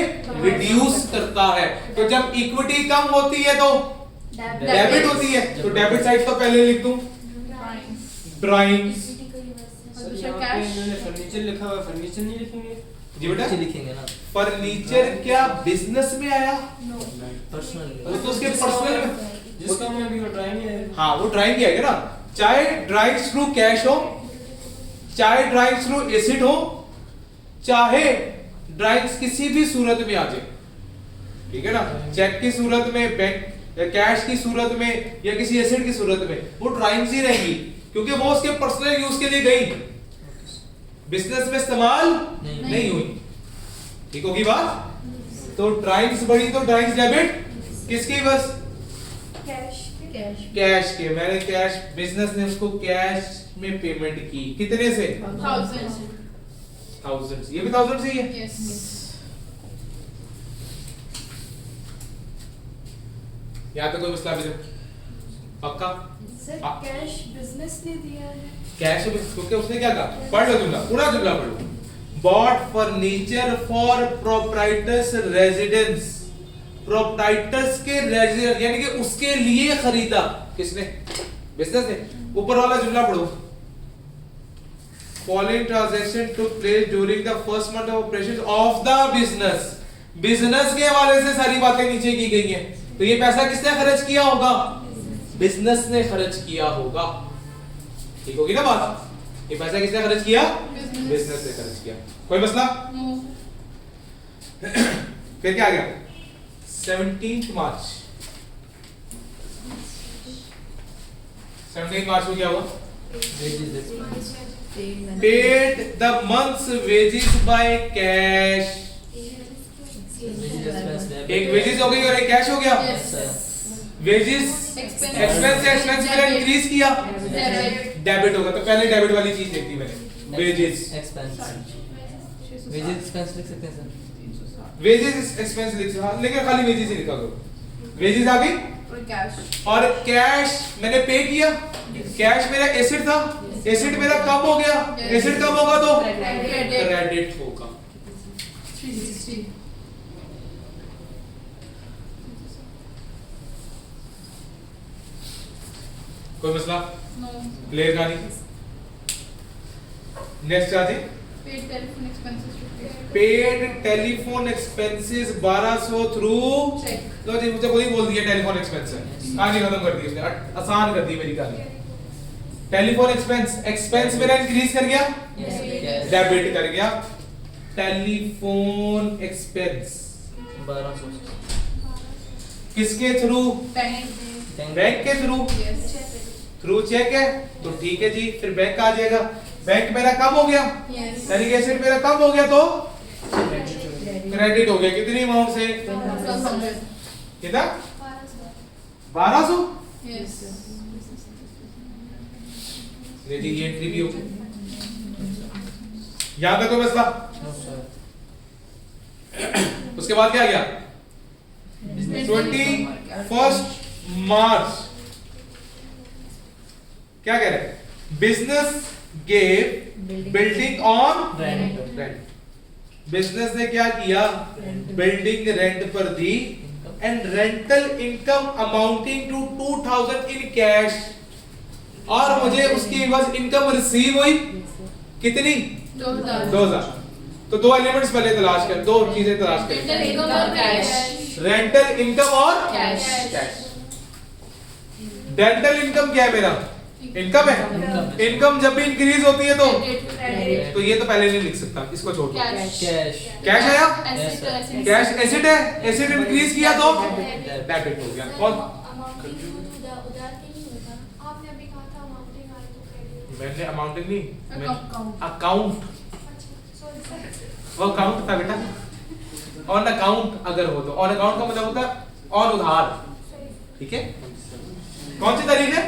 रिड्यूस करता है। तो जब इक्विटी कम होती है तो डेबिट होती है। तो डेबिट साइड तो पहले लिख दूं, Drawing. ड्राइंग्स। और दूसरा cash. फर्नीचर लिखा हुआ है, फर्नीचर नहीं लिखेंगे? जी बेटा, नीचे लिखेंगे ना फर्नीचर क्या बिजनेस में आया? पर्सनल वो तो उसके पर्सनल में। जिसका मैं भी ड्राइंग है। हाँ, वो ड्राइंग ही आएगा ना, चाहे ड्राइंग थ्रू कैश हो, चाहे ड्राइंग थ्रू एसिड हो, चाहे ड्राइंग्स किसी भी सूरत में आ जाए, ठीक है ना, चेक की सूरत में, बैंक कैश की सूरत में, या किसी एसिड की सूरत में, वो ड्राइंग्स ही रहेंगी, क्योंकि वो उसके पर्सनल यूज के लिए गई, बिजनेस में इस्तेमाल नहीं हुई। ठीक होगी बात? तो ड्राइंग्स बढ़ी तो ड्राइंग्स डेबिट किसकी? बस कैश के। मैंने कैश, बिजनेस ने उसको कैश में पेमेंट की, कितने से? थाउजेंड्स। ये भी थाउजेंड्स ही है। Yes. यहाँ पे कोई मसला भी नहीं? पक्का? सर हाँ। कैश बिजनेस ने दिया है। कैश में, क्योंकि उसने क्या कहा? पढ़ लो जुमला, पूरा जुमला पढ़ लो। Bought furniture for proprietor's residence, proprietor's के रेजिडेंस यानी कि उसके लिए खरीदा। किसने? बिजनेस ने। ऊपर वाला जुमला पढ़ो। Following transaction took place during the first month of operations of the business. Business के हवाले से सारी बातें नीचे की गई हैं। तो ये पैसा किसने खर्च किया होगा? बिजनेस ने खर्च किया होगा। ठीक होगी ना बात? ये पैसा किसने खर्च किया? बिजनेस ने खर्च किया। कोई मसला? No. फिर क्या आ गया? 17 मार्च। 17 मार्च को क्या हुआ? Paid the month's wages by cash. एक वेजेस हो गई और एक कैश हो गया। Yes. Wages Expense. एक्सपेंस मैंने इंक्रीज किया, Debit. डेबिट होगा। तो पहले डेबिट वाली चीज देखी मैंने, वेजेस। एक्सपेंस, वेजेस एक्सपेंस लिख सकते हैं सर। वेजेस एक्सपेंस लिख सकते हैं, लेकिन खाली वेजेस ही लिखा करो। वेजेस आ गई और cash. और कैश मैंने पे किया। कैश मेरा एसेट था, एसेट मेरा कम हो गया। एसेट कम होगा तो Credit. क्रेडिट होगा। 360. कोई मसला? No. क्लियर कहानी? नेक्स्ट आ जाए। Paid telephone expenses to pay. Paid telephone expenses 1200 through Check. लो जी, मुझे कोई बोल दिया टेलीफोन एक्सपेंस है, कहानी खत्म कर दी उसने, आसान कर दी मेरी कहानी। टेलीफोन एक्सपेंस, एक्सपेंस मेरा इंक्रीज कर गया, डेबिट कर गया। टेलीफोन एक्सपेंस 1200 किसके थ्रू? Bank. बैंक के थ्रू। Yes. थ्रू चेक है तो ठीक है जी, फिर बैंक आ जाएगा। बैंक मेरा कम हो गया, Yes. यानी कि एसेट मेरा कम हो गया तो क्रेडिट हो गया। कितनी अमाउंट से? 1200. कितना? 1200। Yes. ये जी ये एंट्री भी हो गई। यहां तक कोई मसला? उसके बाद क्या गया? 21 मार्च। क्या कह रहे हैं? Business gave building on rent. Business ने क्या किया? बिल्डिंग रेंट पर दी and rental income amounting to 2000 in cash, और मुझे उसकी बस इनकम रिसीव हुई कितनी? 2000. 2000। तो दो एलिमेंट्स पहले तलाश कर, दो चीजें तलाश कर। Rental income और cash. रेंटल इनकम और Cash. कैश। रेंटल इनकम क्या है मेरा? इनकम है। इनकम जब भी इंक्रीज होती है Credit. तो ये तो पहले नहीं लिख सकता, इसको छोड़ दो। Cash. कैश, कैश आया? Asset. कैश एसिड है, एसिड इंक्रीज किया तो डेबिट हो गया। कौन? आपने अभी कहा था अमाउंटिंग आए तो क्रेडिट। मैंने अमाउंटिंग नहीं, Account. Account, sorry sir. वो अकाउंट था बेटा। ऑन अकाउंट अगर हो तो, ऑन अकाउंट का मतलब होता है ऑन उधार। ठीक है? कौन सी तारीख है?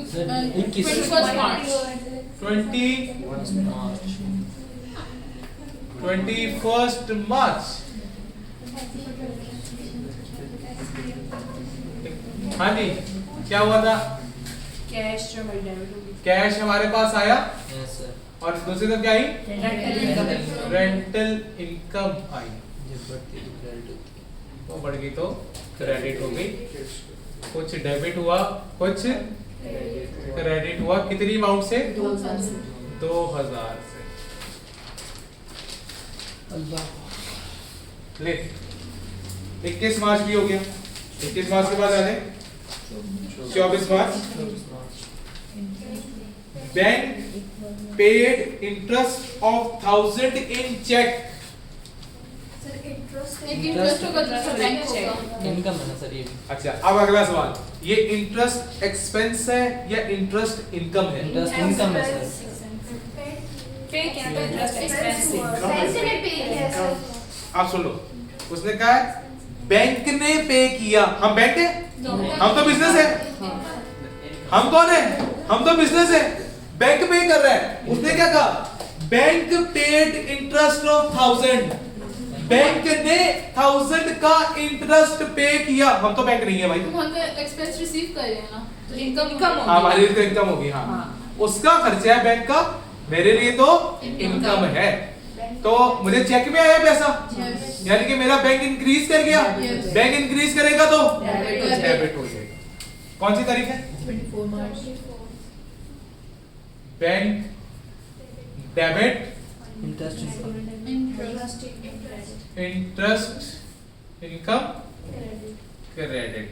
21st March. 21st मार्च। हाँ जी, क्या हुआ था? कैश जो हमारी डेबिट होगी। कैश हमारे पास आया यस सर। और दूसरी तरफ क्या आई? Rental income. रेंटल इनकम आई। जब बढ़ती है तो क्रेडिट होती है। वो बढ़ गई तो क्रेडिट हो गई। कुछ डेबिट हुआ, कुछ क्रेडिट हुआ। कितनी अमाउंट से? 2000 से। 2000 से। अल्लाह। ले 21 मार्च भी हो गया। 21 मार्च के बाद आ जाए 24 March. Bank paid interest of 1000 in cheque. एक इंटरेस्ट होगा दूसरा बैंक होगा। इनकम है ना सर ये भी। अच्छा अब अगला सवाल, ये इंटरेस्ट एक्सपेंस है या इंटरेस्ट इनकम है? इंटरेस्ट इनकम है सर। पे क्या है इंटरेस्ट एक्सपेंस पैसे ने पे किया सर। आप सुन लो, उसने कहा है बैंक ने पे किया। हम बैंक है? हम तो बिजनेस है। हम कौन है? हम तो बिजनेस है। बैंक पे कर रहा है। उसने क्या कहा? Bank paid interest of 1000। Bank ने 1000 का इंटरेस्ट पे किया। हम तो बैंक नहीं है भाई। तो हम तो एक्सपेंस रिसीव कर रहे हैं ना, तो इनकम इनकम हाँ हमारी तो इनकम होगी। हाँ उसका खर्चा है बैंक का, मेरे लिए तो इनकम है। तो मुझे चेक में आया पैसा, यानी कि मेरा बैंक इंक्रीज कर गया। Yes. बैंक इंक्रीज करेगा तो Debit हो डेबिट हो जाएगा। कौन सी तारीख है? 24 March. Bank debit interest interest income credit.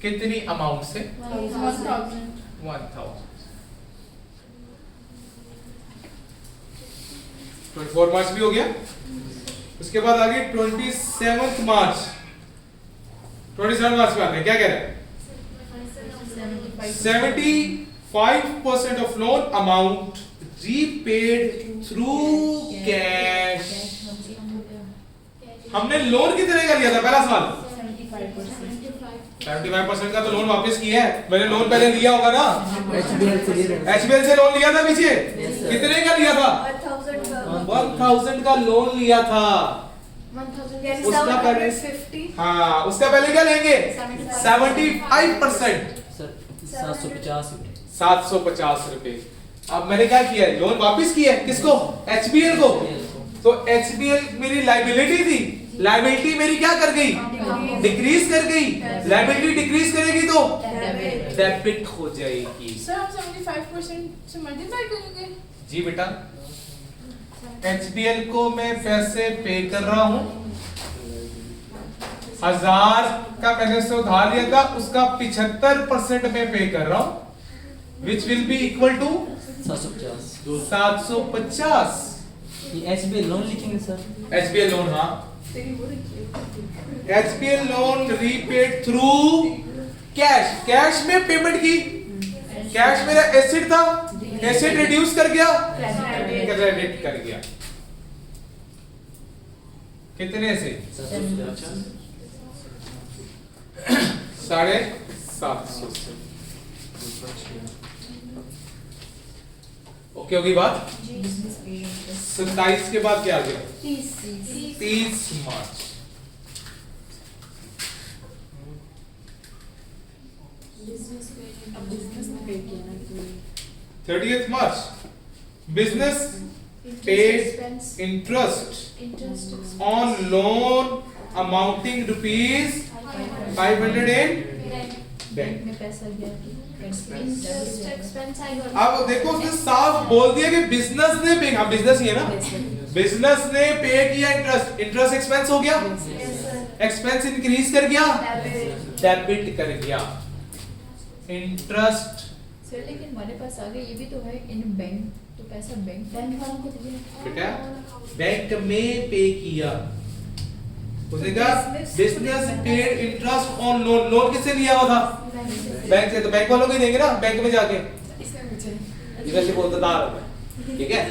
कितनी अमाउंट से? 1000। 24 मार्च भी हो गया। उसके बाद आगे 27 मार्च। 27 मार्च पे आते हैं, क्या कह रहे हैं? 75% of loan amount repaid through cash. हमने लोन कितने का लिया था? पहला सवाल 75% का तो लोन वापस किया है। मैंने लोन पहले लिया होगा ना, HBL से ले रहे हैं। HBL से लोन लिया था पीछे। Yes, sir. कितने का लिया था? 1000 का लोन लिया था। उसका पहले 50 हाँ उसका पहले क्या लेंगे? 75%। सर 750 रुपए। 750 रुपए। अब मैंने क्या किया है? लोन वापस किया है। किसको? HBL को। तो HBL मेरी लाइबिलिटी थी, लाइबिलिटी मेरी क्या कर गई? डिक्रीज कर गई। लाइबिलिटी डिक्रीज करेगी तो डेबिट हो जाएगी। सर आप 75% से मल्टीप्लाई करेंगे। जी बेटा, HBL को मैं पैसे पे कर रहा हूं। 1000 का मैंने उससे उधार लिया था, उसका 75% मैं पे कर रहा हूं, which will be equal to 750। 750। ये HBL लोन लिखेंगे सर। HBL लोन, हाँ HBL loan repaid through cash. कैश में पेमेंट की। कैश मेरा एसेट था, एसेट रिड्यूस कर गया, क्रेडिट कर गया। कितने से? 750 से। ओके होगी बात? 27 के बाद क्या आ गया? 30 मार्च। अब बिजनेस में पे किया ना 30th March business paid interest on loan amounting rupees 500 in bank में पैसा गया। अब देखो उसने साफ बोल दिया कि बिजनेस ने पे। हाँ बिजनेस ही है ना, बिजनेस ने पे किया इंटरेस्ट। इंटरेस्ट एक्सपेंस हो गया, एक्सपेंस इंक्रीज कर गया, डेबिट कर गया। इंटरेस्ट सर लेकिन हमारे पास आगे ये भी तो है इन बैंक, तो पैसा बैंक वालों को दिया। बेटा बैंक में पे किया, उसने कहा business paid interest on loan. Loan किससे लिया हुआ था? बैंक से। तो बैंक वालों को ही देंगे ना, बैंक में जाके। इधर से बोलता था मैं, ठीक है।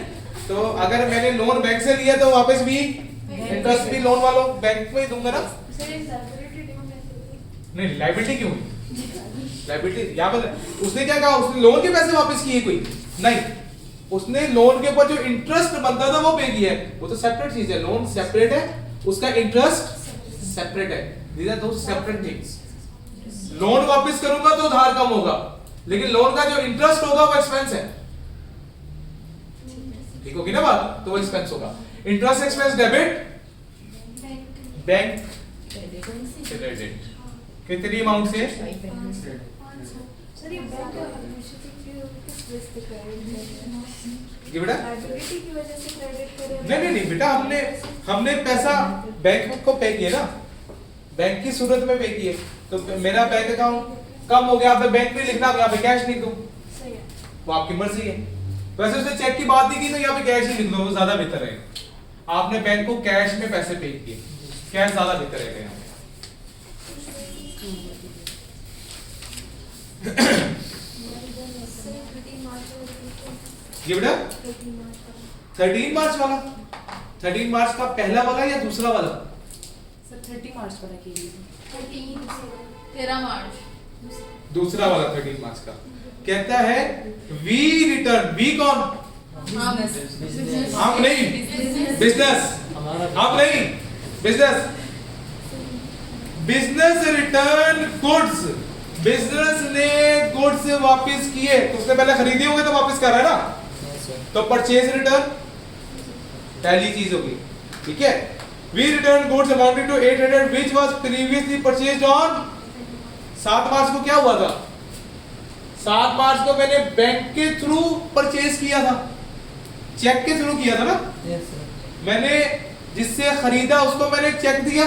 तो अगर मैंने लोन बैंक से लिया तो वापस भी इंटरेस्ट भी लोन वालों बैंक में ही दूंगा ना। नहीं लायबिलिटी क्यों? लायबिलिटी यहाँ पर उसने क्या कहा? उसने लोन के पैसे वापस किए कोई नहीं, उसने लोन के ऊपर जो इंटरेस्ट बनता था वो पे किया है। वो तो सेपरेट चीज है। लोन सेपरेट है, उसका इंटरेस्ट सेपरेट है। दीज आर दो सेपरेट थिंग्स। लोन वापस करूंगा तो उधार कम होगा, लेकिन लोन का जो इंटरेस्ट होगा वो एक्सपेंस है। ठीक होगी ना बात? तो वो एक्सपेंस होगा। Interest expense debit, bank credit. कितनी अमाउंट से? सर ये बैंक किस बेस पे ये बेटा लायबिलिटी की वजह से क्रेडिट करें। नहीं बेटा, हमने पैसा बैंक को पे किया ना, बैंक की सूरत में पे किए। तो मेरा बैंक अकाउंट कम हो गया, आप बैंक नहीं लिखना, यहाँ पे कैश लिख दूं। वो आपकी मर्जी है। वैसे उसने चेक की बात नहीं की तो यहाँ पे कैश ही लिख लो, वो ज्यादा बेहतर रहेगा। आपने बैंक को कैश में पैसे पे किए, कैश ज्यादा बेहतर रहेगा यहाँ पे। ये बेटा 13 मार्च वाला, 13 मार्च का पहला वाला या दूसरा वाला? सर 30 मार्च वाला कीजिए। 13 मार्च दूसरा वाला 13 मार्च का कहता है वी रिटर्न, वी कौन? हम नहीं, बिजनेस, हम नहीं, business, business return goods, business ने गुड्स वापस किए, तो उसने पहले खरीदे होंगे तो वापस कर रहा है ना, तो परचेज रिटर्न पहली चीज होगी, ठीक है। We return goods amounting to 800 which was previously purchased on 7 March को क्या हुआ था? 7 मार्च को मैंने बैंक के थ्रू परचेज किया था, चेक के थ्रू किया था ना। मैंने जिससे खरीदा उसको मैंने चेक दिया,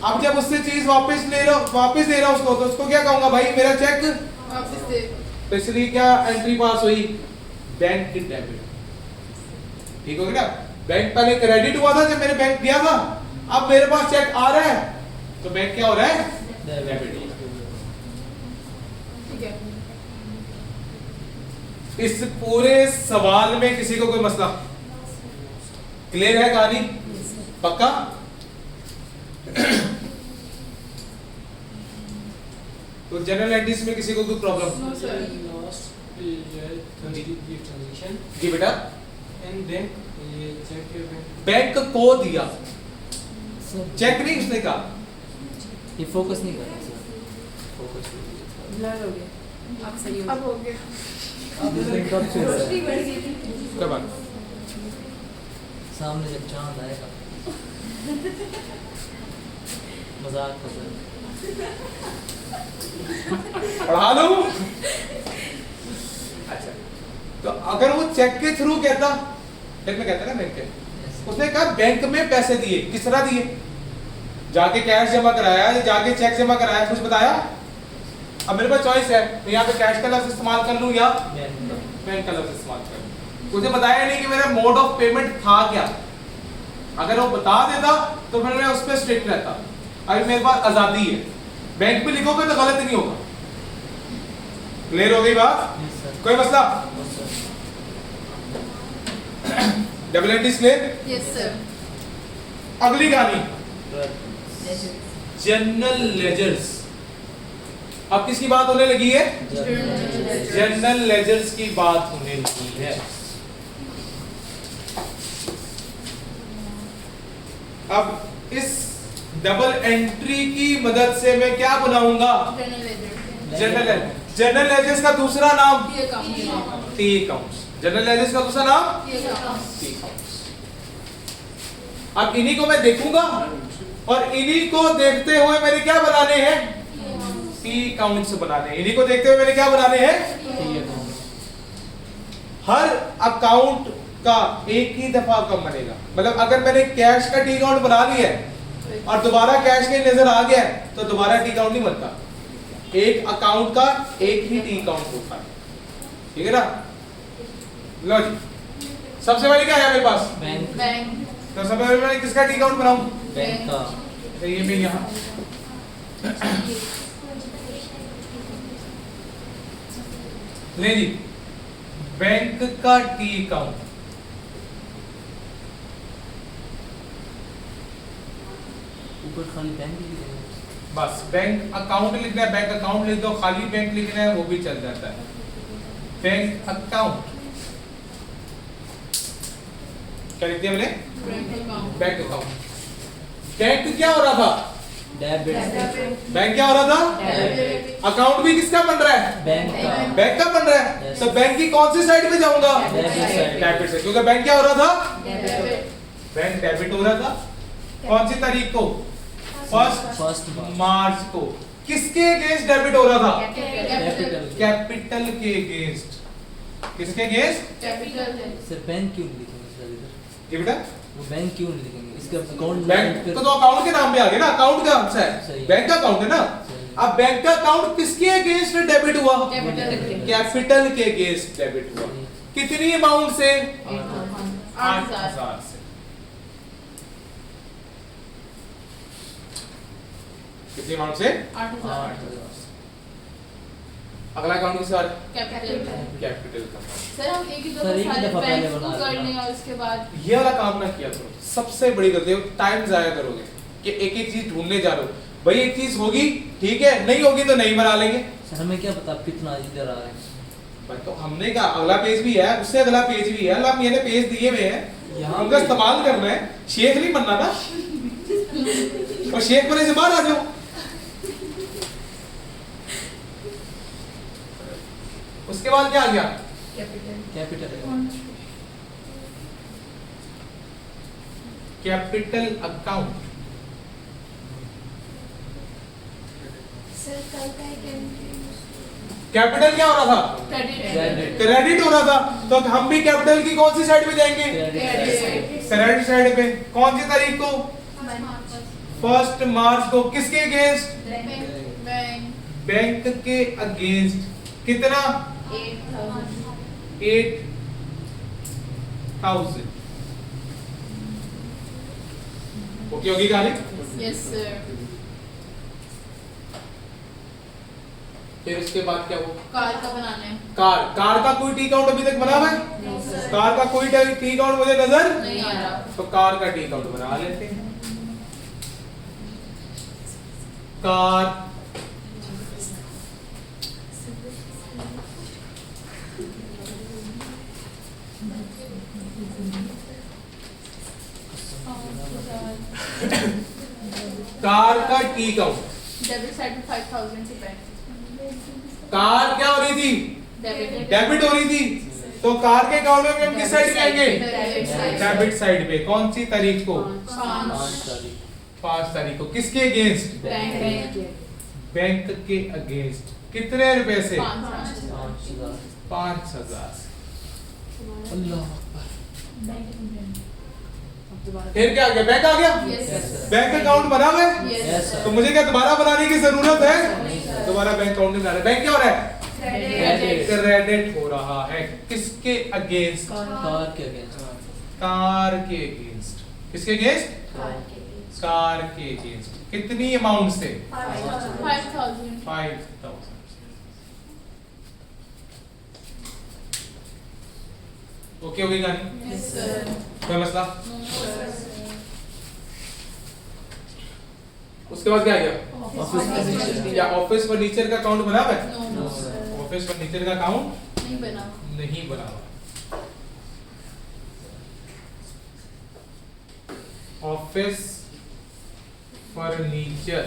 अब जब उससे चीज वापस दे रहा उसको, तो उसको क्या कहूंगा? भाई मेरा चेक वापस दे। पिछली क्या एंट्री पास हुई? बैंक की डेबिट, ठीक हो गया ना। बैंक पहले क्रेडिट हुआ था जब मैंने बैंक दिया था, अब मेरे पास चेक आ रहा है तो बैंक क्या हो रहा है? डेबिट। ठीक है। इस पूरे सवाल में किसी को कोई मसला? क्लियर है कहानी? पक्का? तो जनरल एंट्रीज में किसी को कोई प्रॉब्लम? No sir. लास्ट ये ट्रांजैक्शन जी बेटा, एंड देन ये चेक के बैंक को दिया, चेक नहीं उसने कहा। ये फोकस नहीं कर रहा सर, फोकस ब्लर हो गया। अब सही हो अब हो गया। रोशनी बढ़ गई थी। क्या बात? सामने जब चांद आएगा मजाक कर रहे पढ़ा लो। अच्छा, तो अगर वो चेक के थ्रू कहता, चेक में कहता ना बैंक के, उसने कहा बैंक में पैसे दिए, किस तरह दिए? जाके कैश जमा कराया या जाके चेक जमा कराया, कुछ बताया? अब मेरे पास चॉइस है, तो यहाँ पे कैश का लफ्ज इस्तेमाल कर लूं या बैंक का लफ्ज इस्तेमाल कर लूं। मुझे बताया नहीं कि मेरा मोड ऑफ पेमेंट था क्या। अगर वो बता देता तो फिर मैं उस पर स्ट्रिक्ट रहता। अभी मेरे पास आजादी है, बैंक पे लिखोगे तो गलत नहीं होगा। क्लियर हो गई बात? कोई मसला? Double entries clear? Yes sir. अगली कहानी जनरल लेजर्स। अब किसकी बात होने लगी है? जनरल लेजर्स की बात होने लगी है। अब इस डबल एंट्री की मदद से मैं क्या बनाऊंगा? जनरल लेजर्स का दूसरा नाम टी अकाउंट्स। जनरल लेजर्स का दूसरा नाम टी अकाउंट्स। अब इन्हीं को मैं देखूंगा और इन्हीं को देखते हुए मैंने क्या बनाने हैं? टी अकाउंट्स बनाने हैं। इन्हीं को देखते हुए मैंने क्या बनाने हैं? हर अकाउंट का एक ही दफा कम बनेगा। मतलब अगर मैंने कैश का टी अकाउंट बना लिया है और दोबारा कैश के नजर आ गया तो दोबारा टी अकाउंट नहीं बनता। एक अकाउंट का एक ही टी अकाउंट होता है, ठीक है ना। लो जी, सबसे पहले क्या है मेरे पास? बैंक। तो सबसे पहले मैं किसका टी अकाउंट बनाऊं? बैंक का। तो ये भी यहाँ ले जी, बैंक का टी अकाउंट। ऊपर खाली बैंक ही लिखेंगे। बस बैंक अकाउंट लिखना है, बैंक अकाउंट लिख दो, खाली बैंक लिखना है वो भी चल जाता है। बैंक अकाउंट क्या लिखते हैं बोले? Bank account. बैंक क्या हो रहा था? डेबिट। बैंक क्या हो रहा था? अकाउंट भी किसका बन रहा है? बैंक का। बैंक का बन रहा है। Yes. तो बैंक की कौन सी साइड पे जाऊंगा? डेबिट डेबिट से, क्योंकि बैंक क्या हो रहा था? बैंक डेबिट हो रहा था। कौन सी तारीख को? फर्स्ट मार्च को। किसके अगेंस्ट डेबिट हो रहा था? कैपिटल के अगेंस्ट। किसके अगेंस्ट? सर बैंक क्यों नहीं लिखेंगे सर इधर? ये बेटा वो बैंक क्यों नहीं लिखेंगे? इसका अकाउंट बैंक तो अकाउंट के नाम पे आ गया ना, अकाउंट का अंश है, सही। बैंक का अकाउंट है ना। सही। अब बैंक का अकाउंट किसके अगेंस्ट डेबिट हुआ? कैपिटल कैपिटल के अगेंस्ट डेबिट हुआ। कितनी अमाउंट से? 8,000 8,000 से। कितनी अमाउंट से? 8,000 अगला अकाउंट किसका? कैपिटल कैपिटल का। सर हम एक ही सर, एक ही दफा सारे दफा बैंक पहले को बना कर देना। लें और उसके बाद ये वाला काम ना किया करो, सबसे बड़ी गलती है, टाइम जाया करोगे कि एक एक चीज ढूंढने जा रहे हो। भाई एक चीज होगी ठीक है, नहीं होगी तो नहीं बना लेंगे। सर हमें क्या पता आप कितना इधर आ रहे हैं? भाई तो हमने कहा अगला पेज भी है, उससे अगला पेज भी है, अल्लाह मैंने पेज दिए हुए हैं, यहाँ उनका इस्तेमाल करना है। शेख नहीं बनना था और शेख बनने से बाहर आ जाओ। उसके बाद क्या आ गया? Capital capital account. सर कल का एक कैपिटल क्या हो रहा था? क्रेडिट क्रेडिट हो रहा था, तो हम भी कैपिटल की कौन सी साइड पे जाएंगे? क्रेडिट साइड पे। कौन सी तारीख को? 1 मार्च को। किसके अगेंस्ट? बैंक बैंक के अगेंस्ट। कितना? 8,000। ओके होगी कहानी? यस सर फिर उसके बाद क्या हुआ? कार का बनाना है कार का कोई टी काउंट अभी तक बना हुआ है? नहीं सर कार का कोई टी काउंट मुझे नजर नहीं आ रहा तो कार का टी काउंट बना लेते हैं। कार कार का टी काउंट। डेबिट साइड में 5,000 से बैंक कार क्या हो रही थी? डेबिट डेबिट हो रही थी, तो कार के अकाउंट में हम किस साइड पे आएंगे? डेबिट डेबिट साइड पे। कौन सी तारीख को? 5 तारीख को। किसके अगेंस्ट? बैंक बैंक के अगेंस्ट। कितने रुपए से? 5,000 5,000। अल्लाह फिर क्या आ गया? बैंक आ गया। यस सर बैंक अकाउंट बना हुआ है, यस सर तो मुझे क्या दोबारा बनाने की जरूरत है? दोबारा बैंक अकाउंट नहीं बना रहा। बैंक क्या हो रहा है? क्रेडिट हो रहा है। किसके अगेंस्ट? कार के अगेंस्ट कार के अगेंस्ट। किसके अगेंस्ट? कार के अगेंस्ट। कितनी अमाउंट से? 5,000 5,000। ओके हो गई कहानी? यस सर कोई मसला? नो सर उसके बाद क्या आ गया? ऑफिस फर्नीचर क्या ऑफिस फर्नीचर का अकाउंट बना हुआ है? नो सर ऑफिस फर्नीचर का अकाउंट नहीं बना नहीं बना हुआ। ऑफिस फर्नीचर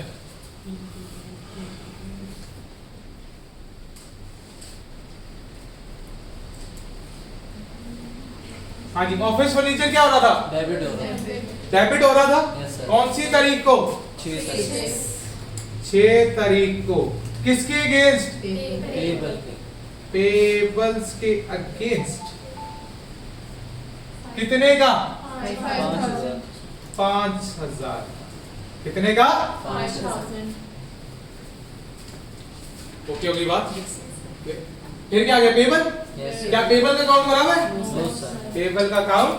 हाँ जी, ऑफिस फर्नीचर क्या हो रहा था? डेबिट हो रहा है डेबिट हो रहा था। Yes, sir. कौन सी तारीख को? 6 तारीख 6 तारीख को। किसके अगेंस्ट? पेबल के पेबल्स के अगेंस्ट। कितने का? 5,000 5,000। कितने का? 5,000 ओके होगी बात? फिर क्या आ गया? पेबल। यस क्या पेबल का अकाउंट बना हुआ है? नो सर पेबल का अकाउंट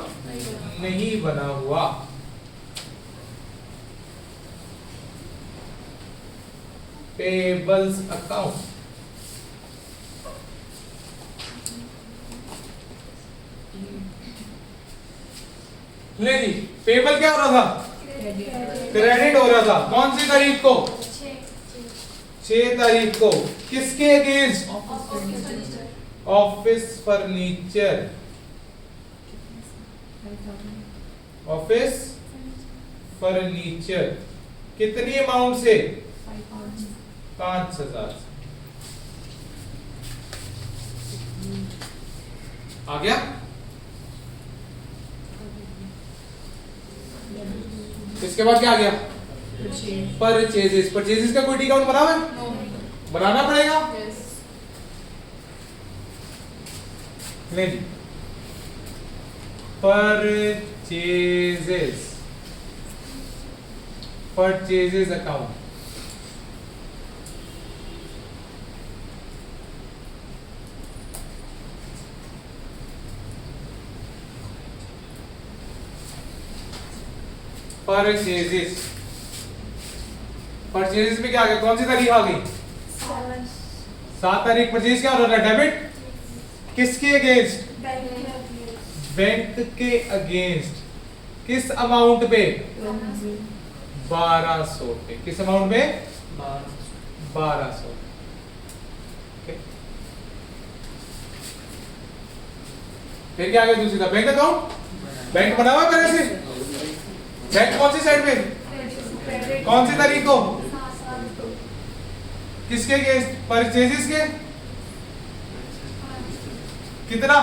नहीं बना हुआ। पेबल्स अकाउंट ले जी। पेबल क्या हो रहा था? क्रेडिट हो रहा था। कौन सी तारीख को? 6 तारीख को। किसके against? Office furniture. Office furniture. कितनी अमाउंट से? 5,000। आ गया? इसके बाद क्या आ गया? परचेजेस। परचेजेस का कोई टी काउंट बना हुआ है? नो बनाना पड़ेगा। यस नहीं जी। Purchases. Purchases account purchases, purchases में क्या आ गया, कौन सी तारीख आ गई, 7 तारीख। परचेज क्या हो रहा है, डेबिट किसके अगेंस्ट, बैंक के अगेंस्ट, किस अमाउंट पे, 1200 पे, किस अमाउंट पे, 1200। फिर क्या आ गया दूसरी तरफ, बैंक अकाउंट, बैंक बना हुआ है पहले से, बैंक कौन सी साइड पे, कौन सी तारीख को, किसके के, परचेजेस के, कितना,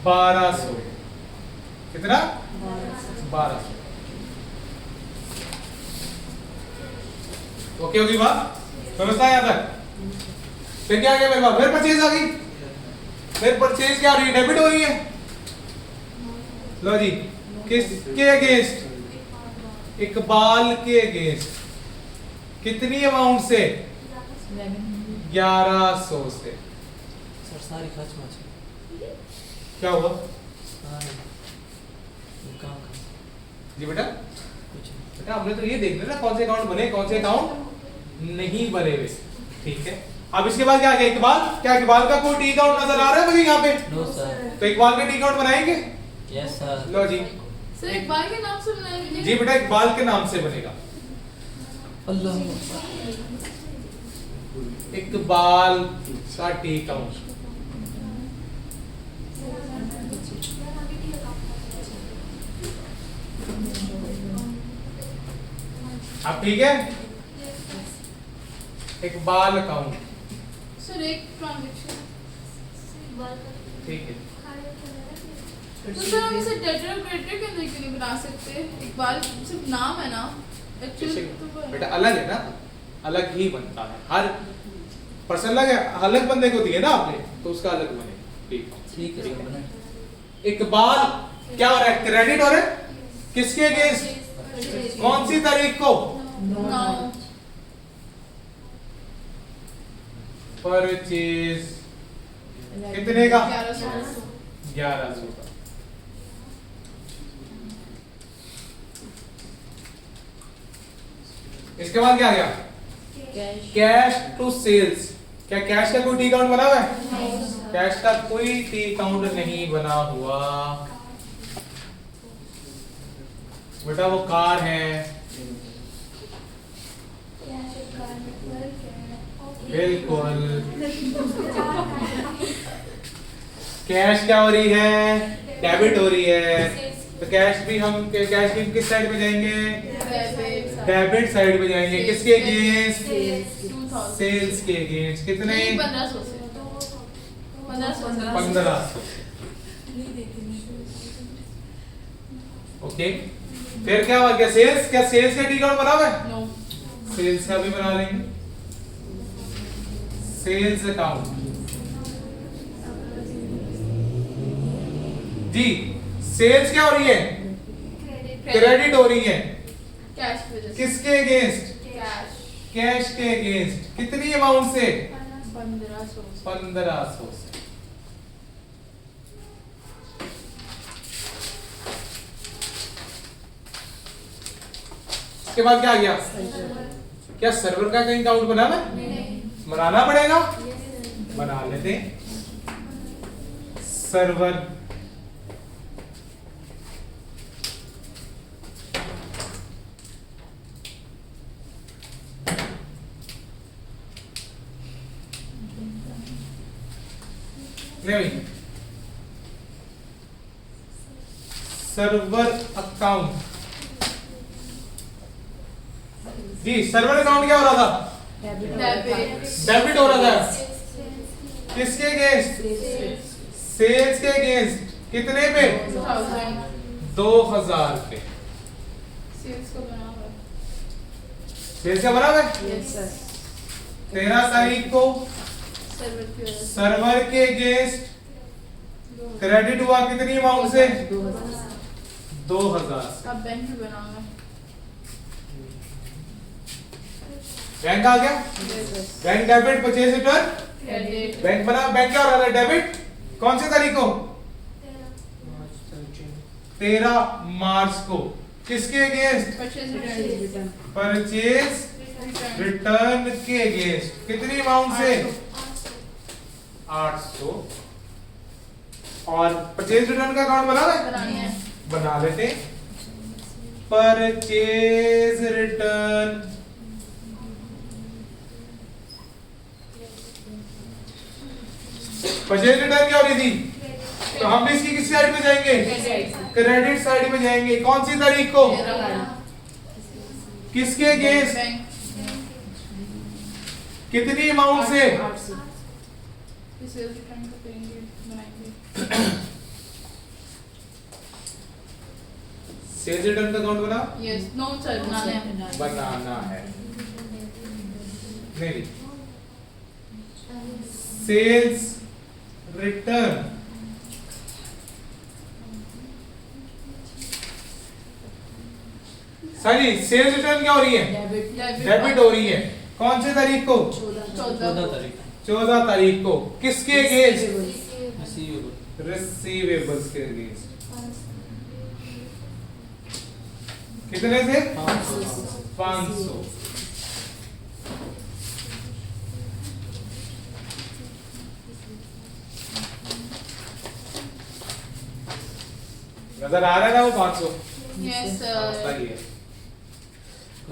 1200, कितना, 1200। ओके होगी बात, समझता है यहाँ तक। फिर क्या आ गया मेरे पास, फिर परचेज आ गई, फिर परचेज क्या हो रही है, डेबिट हो रही है। लो जी, किसके अगेंस्ट, इकबाल के अगेंस्ट, कितनी अमाउंट से, 1100 से। सर सारी खर्च माची क्या हुआ सारे काम का जी बेटा, कुछ नहीं। बेटा हमने तो ये देखना ना कौन से अकाउंट बने, कौन से अकाउंट नहीं बने हुए, ठीक है। अब इसके बाद क्या आ गया, इकबाल, क्या इकबाल का कोई टी अकाउंट नजर आ रहा है मुझे यहाँ पे, नो सर। तो इकबाल का टी अकाउंट बनाएंगे। Yes sir. लो जी, सर इकबाल के नाम से बनाएंगे? जी बेटा इकबाल के नाम से बनेगा, अल्लाह इकबाल का टी अकाउंट। अब ठीक है, इकबाल अकाउंट, सर एक ट्रांजैक्शन, ठीक है। तो सर हम इसे डेटर और क्रेडिटर के अंदर क्यों नहीं बना सकते? इकबाल सिर्फ नाम है ना, एक्चुअली तो वो है। बेटा अलग है ना, अलग ही बनता है, हर पर्सन अलग है, अलग बंदे को दिए ना आपने, तो उसका अलग बने, ठीक है। ठीक है सर बना। इकबाल क्या हो रहा है, क्रेडिट हो रहा है, किसके अगेंस्ट, कौन सी तारीख को, नाउ परचेज, कितने का, 1100। 1100 का। इसके बाद क्या आ गया, कैश टू सेल्स, क्या कैश का कोई टी अकाउंट बना हुआ है, कैश का कोई टी अकाउंट नहीं बना हुआ बेटा, वो कार है, बिल्कुल। कैश क्या हो रही है, डेबिट हो रही है, तो कैश भी हम, कैश भी किस साइड पे जाएंगे, डेबिट साइड पे जाएंगे, किसके अगेंस्ट, 2000 सेल्स के अगेंस्ट, कितने, 1500 से 1500। ओके, फिर क्या हुआ, क्या सेल्स, क्या सेल्स का टी अकाउंट बना हुआ है, नो सेल्स का भी बना लेंगे, सेल्स अकाउंट जी। सेल्स क्या हो रही है, क्रेडिट हो रही है, कैश की वजह से, किसके अगेंस्ट, कैश कैश के अगेंस्ट, कितनी अमाउंट से, 1500 से। 1500 से। इसके बाद क्या आ गया, क्या सर्वर का कहीं अकाउंट बना है, बनाना पड़ेगा, बना लेते हैं। सर्वर नहीं, सर्वर अकाउंट जी। सर्वर अकाउंट क्या हो रहा था, डेबिट हो रहा था, किसके अगेंस्ट, सेल्स के अगेंस्ट, कितने पे, 2000 2000 पे। सेल्स को बना हुआ है। सेल्स का बराबर है, यस सर। 13 तारीख को सर्वर की वजह से सर्वर के अगेंस्ट क्रेडिट हुआ, कितनी अमाउंट से, 2000 से। अब बैंक भी बना हुआ है। बैंक आ गया, bank debit, purchase return, credit bank बना, बैंक क्या हो रहा है, डेबिट, कौन सी तारीख को, 13 मार्च को, किसके अगेंस्ट? परचेज रिटर्न के अगेंस्ट। कितनी अमाउंट से? 800। और परचेज रिटर्न का अकाउंट बना रहे? बना लेते। परचेज रिटर्न परचेज रिटर्न क्या हो रही थी? तो हम इसकी किस साइड पे जाएंगे? क्रेडिट साइड पे जाएंगे। कौन सी तारीख को? किसके अगेंस्ट? कितनी अमाउंट से? सेल्स रिटर्न का अकाउंट बना? यस। नो सर, बनाना है। नहीं, sales return sorry sales return क्या हो रही है? डेबिट हो रही है। कौन से तारीख को? 14 तारीख 14 तारीख को। किसके अगेंस्ट? रिसीवेबल रिसीवेबल्स के अगेंस्ट। कितने थे? 500। नजर आ रहा है ना वो 500? यस सही है।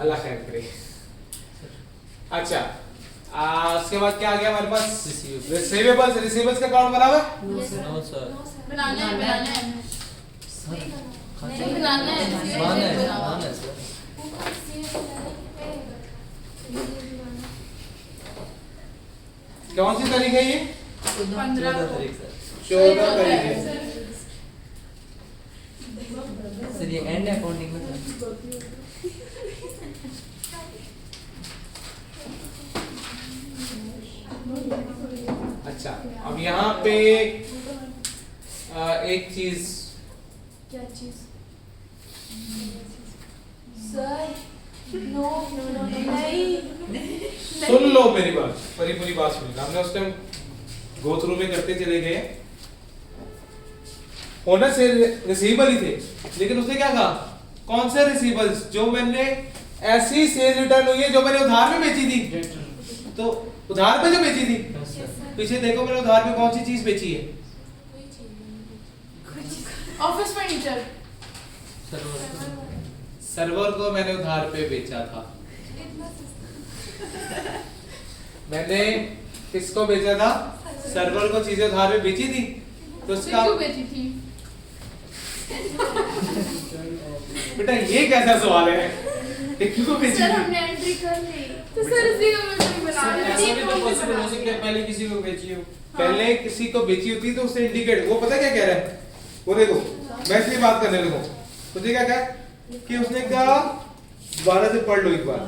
अल्लाह खैर करे। अच्छा, उसके बाद क्या आ गया हमारे पास? रिसीवेबल्स। रिसीवेबल्स का अकाउंट बना हुआ है? नो सर बनाना है बनाना है सर कौन सी तारीख है ये? 14 तारीख सर 14 तारीख है। सर ये एंड अकाउंटिंग में था अच्छा, अब यहाँ पे एक चीज क्या चीज? सर नो नो नो नहीं सुन लो मेरी बात, पूरी बात सुन। हमने उस टाइम गो थ्रू में करते चले गए, होना से रिसीवेबल ही थे, लेकिन उसने क्या कहा? कौन से रिसीवेबल्स? जो मैंने ऐसी सेल रिटर्न हुई है जो मैंने उधार में बेची थी। तो उधार पे जो बेची थी, पीछे देखो मैंने उधार में कौन सी चीज बेची है? Office furniture. सर्वर को मैंने उधार पे बेचा था। मैंने किसको बेचा था? सर्वर को चीजें उधार में बेची थी। तो उसका क्यों बेची थी? बेटा ये कैसा सवाल है? क्यों बेची सर थी? हमने एंट्री कर ली। तो सर इसी को मैं बना सर, रही ऐसा भी तो पॉसिबल हो सकता है पहले किसी को बेची हो। पहले किसी को बेची होती तो उसे इंडिकेट, वो पता क्या कह रहा है? वो देखो, मैं इसलिए बात करने लगूं। तो क्या कहा कि उसने कहा, दोबारा से पढ़ लो एक बार।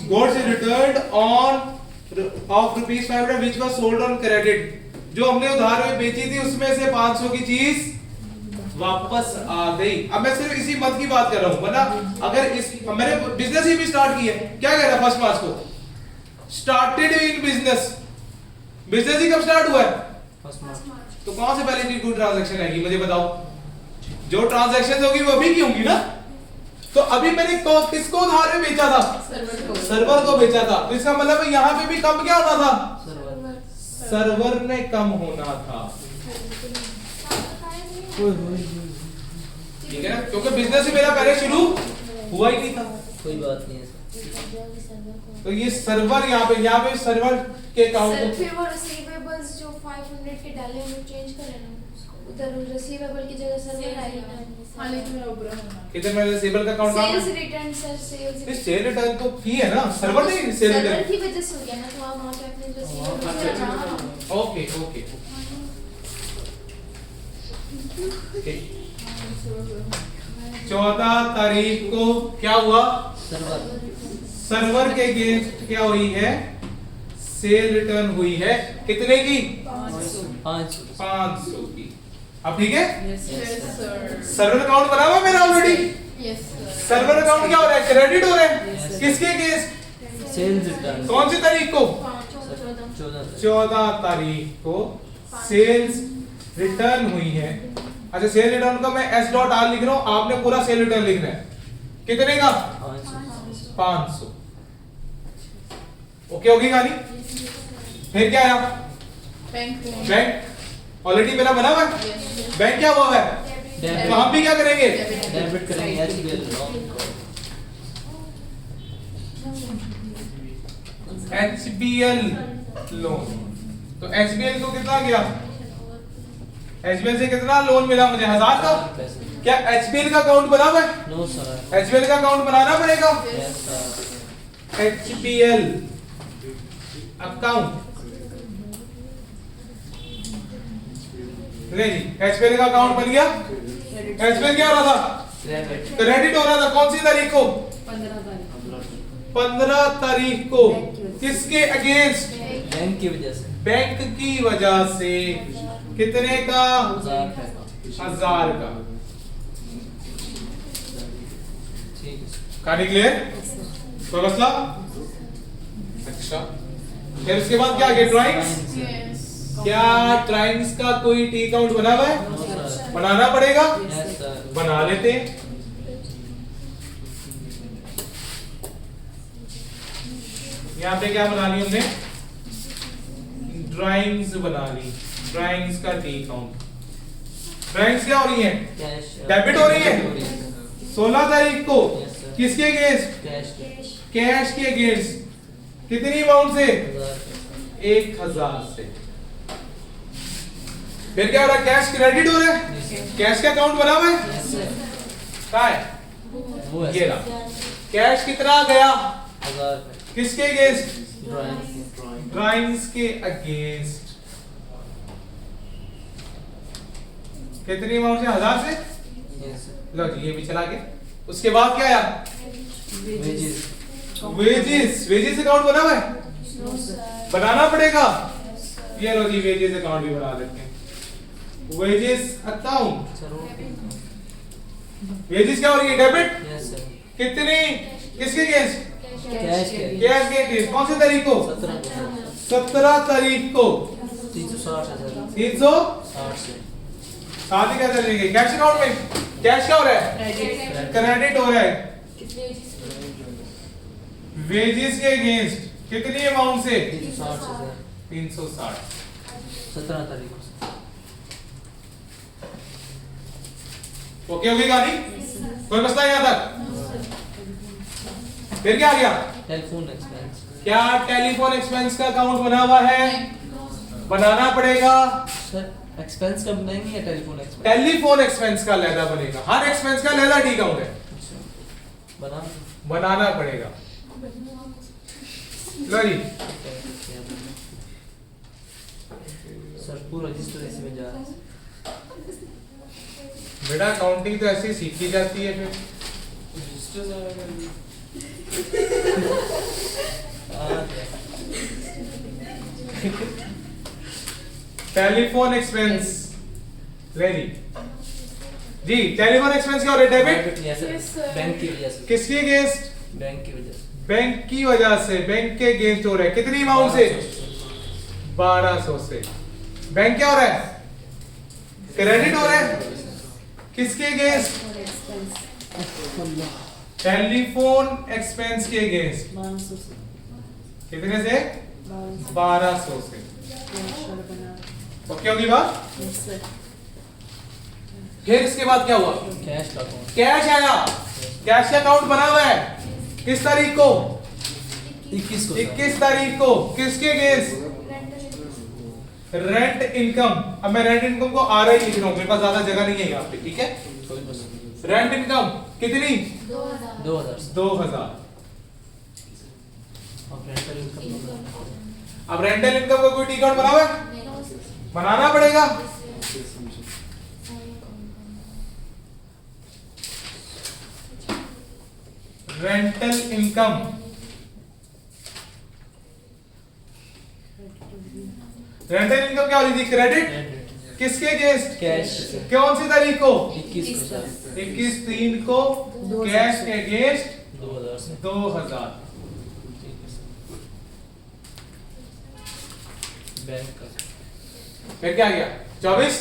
Goods returned on of ₹500 which was sold on credit. जो हमने उधार में बेची थी उसमें से 500 की चीज वापस आ गई। अब मैं सिर्फ इसी मत की बात कर रहा हूं, वरना अगर इस मैंने बिजनेस ही भी स्टार्ट की है, क्या कह रहा है फर्स्ट मार्च को? Started in business. बिजनेस ही कब स्टार्ट हुआ है? First March. तो कौन से पहले कोई ट्रांजैक्शन आएगी मुझे बताओ? जो ट्रांजैक्शन होगी वो अभी की होंगी ना। तो अभी मैंने किसको उधार में बेचा था? सर्वर को बेचा था। तो इसका मतलब है यहाँ पे भी कम क्या होना था? सर्वर ने कम होना था। ठीक है ना, क्योंकि बिजनेस ही मेरा पहले शुरू हुआ ही नहीं था। कोई बात नहीं है सर। तो ये सर्वर यहाँ पे सर्वर के अकाउंट सर को फिर वो रिसीवेबल्स जो 500 के डाले हम लोग चेंज करें ना उसको, उधर रिसीवेबल की जगह सर्वर आएगा। हाँ लेकिन मेरा ऊपर है। किधर मेरे रिसीवेबल का अकाउंट सेल्स कहाँ है? रिटर्न सर सेल्स इस सेल रिटर्न तो की है ना, सर्वर नहीं सेल सर्वर रिटर्न। की वजह से हो गया ना, तो आप वहाँ पे अपने रिसीवेबल ओके ओके ठीक। 14 तारीख को क्या हुआ? सर्वर के अगेंस्ट क्या हुई है? सेल रिटर्न हुई है। कितने की? 500 की। अब ठीक है, यस सर। सर्वर अकाउंट बना हुआ है मेरा already. Yes sir. Server account क्या हो रहा है? क्रेडिट हो रहा है। किसके अगेंस्ट? सेल्स रिटर्न कौन सी तारीख को? 14 तारीख को सेल्स रिटर्न हुई है। अच्छा, सेल रिटर्न का मैं S.R लिख रहा हूं, आपने पूरा सेल रिटर्न लिखना है। कितने का? 500। ओके होगी कहानी? फिर क्या आया? बैंक ऑलरेडी मेरा बना हुआ है। बैंक क्या हुआ है? तो हम भी क्या करेंगे? डेबिट करेंगे HBL HBL लोन। तो HBL को कितना गया? HBL से कितना लोन मिला मुझे? 1000 का। क्या HBL का अकाउंट बना हुआ है? No sir. HBL का अकाउंट बनाना पड़ेगा। Yes sir. HBL अकाउंट ले जी, HBL का अकाउंट बन गया। HBL क्या हो रहा था? क्रेडिट हो रहा था। कौन सी तारीख को? 15 तारीख को। किसके अगेंस्ट? बैंक की वजह से। बैंक की वजह से। कितने का? 1000 का। ठीक है। कहानी क्लियर? कोई मसला? अच्छा, फिर उसके बाद क्या आगे? ड्राइंग्स। क्या ड्राइंग्स का कोई टी अकाउंट बना हुआ है? No sir. बनाना पड़ेगा। Yes sir. बना लेते हैं। यहाँ पे क्या बना ली हमने? ड्राइंग्स बना ली। ड्राइंग्स का टी अकाउंट। ड्राइंग्स क्या हो रही है? कैश डेबिट हो रही है। 16 तारीख को। Yes, sir. किसके अगेंस्ट? कैश कैश के अगेंस्ट। कितनी अमाउंट से? 1000 1000 से। फिर क्या हो रहा है? कैश क्रेडिट हो रहा है। कैश का अकाउंट बना हुआ है। Yes sir. कहाँ है? वो है ये रहा। कैश कितना गया? 1000 किसके अगेंस्ट? ड्राइंग ड्राइंग्स के अगेंस्ट। कितनी अमाउंट से? 1000 से। Yes sir. लो जी, ये भी चला गया। उसके बाद क्या आया? Wages wages. वेजेस अकाउंट बना हुआ है। बनाना पड़ेगा। ये लो जी, वेजेस अकाउंट भी बना देते हैं। Wages account. सर वो वेजेस क्या हो रही है? डेबिट। Yes sir. कितनी? किसके अगेंस्ट? कैश के कैश के अगेंस्ट। कौन सी तारीख को? 17 तारीख को। 360 है सर। 360 से शादी क्या चलेगी? कैश अकाउंट में कैश क्या हो रहा है? क्रेडिट हो रहा है। वेजेस के अगेंस्ट कितनी अमाउंट से? 360 से सर। 360। 17 तारीख को सर। ओके होगी कहानी? कोई मसला यहाँ तक? फिर क्या आ गया? टेलीफोन एक्सपेंस क्या टेलीफोन एक्सपेंस का अकाउंट बना हुआ है? बनाना पड़ेगा। सर। एक्सपेंस का बनाएंगे या टेलीफोन एक्सपेंस? टेलीफोन एक्सपेंस का लहदा बनेगा। हर एक्सपेंस का लहदा टी अकाउंट है। बना बनाना पड़ेगा। लो जी, सर पूरा रजिस्टर इसमें जा रहा है। बेटा काउंटिंग तो ऐसे ही सीखी जाती है। फिर टेलीफोन एक्सपेंस ले जी, टेलीफोन एक्सपेंस क्या हो रहा है? डेबिट। Yes sir. बैंक की वजह से। किसके अगेंस्ट? बैंक की वजह से। बैंक की वजह से। बैंक के अगेंस्ट हो रहा है। कितनी अमाउंट से? 1200 से। बैंक क्या हो रहा है? क्रेडिट हो रहा है। किसके अगेंस्ट? टेलीफोन एक्सपेंस के अगेंस्ट। कितने से? 1200 से। ओके होगी बात? फिर इसके बाद क्या हुआ? कैश का अकाउंट। कैश आया। कैश का अकाउंट बना हुआ है। किस तारीख को? 21 को 21 तारीख को। किसके अगेंस्ट? Rent income. अब मैं रेंट इनकम को आ रहा ही लिख रहा हूं, मेरे पास ज्यादा जगह नहीं है यहाँ पे, ठीक है? रेंट इनकम कितनी? 2000 2000। और रेंटल इनकम अब रेंटल इनकम का कोई टी अकाउंट बना हुआ है? बनाना पड़ेगा। Rental income. रेंटल इनकम क्या हो रही थी? क्रेडिट। किसके अगेंस्ट? कैश कौन सी तारीख को? 21 को सर। 21/3 को। कैश के अगेंस्ट 2000 से। 2000। बैंक का। फिर क्या गया? 24।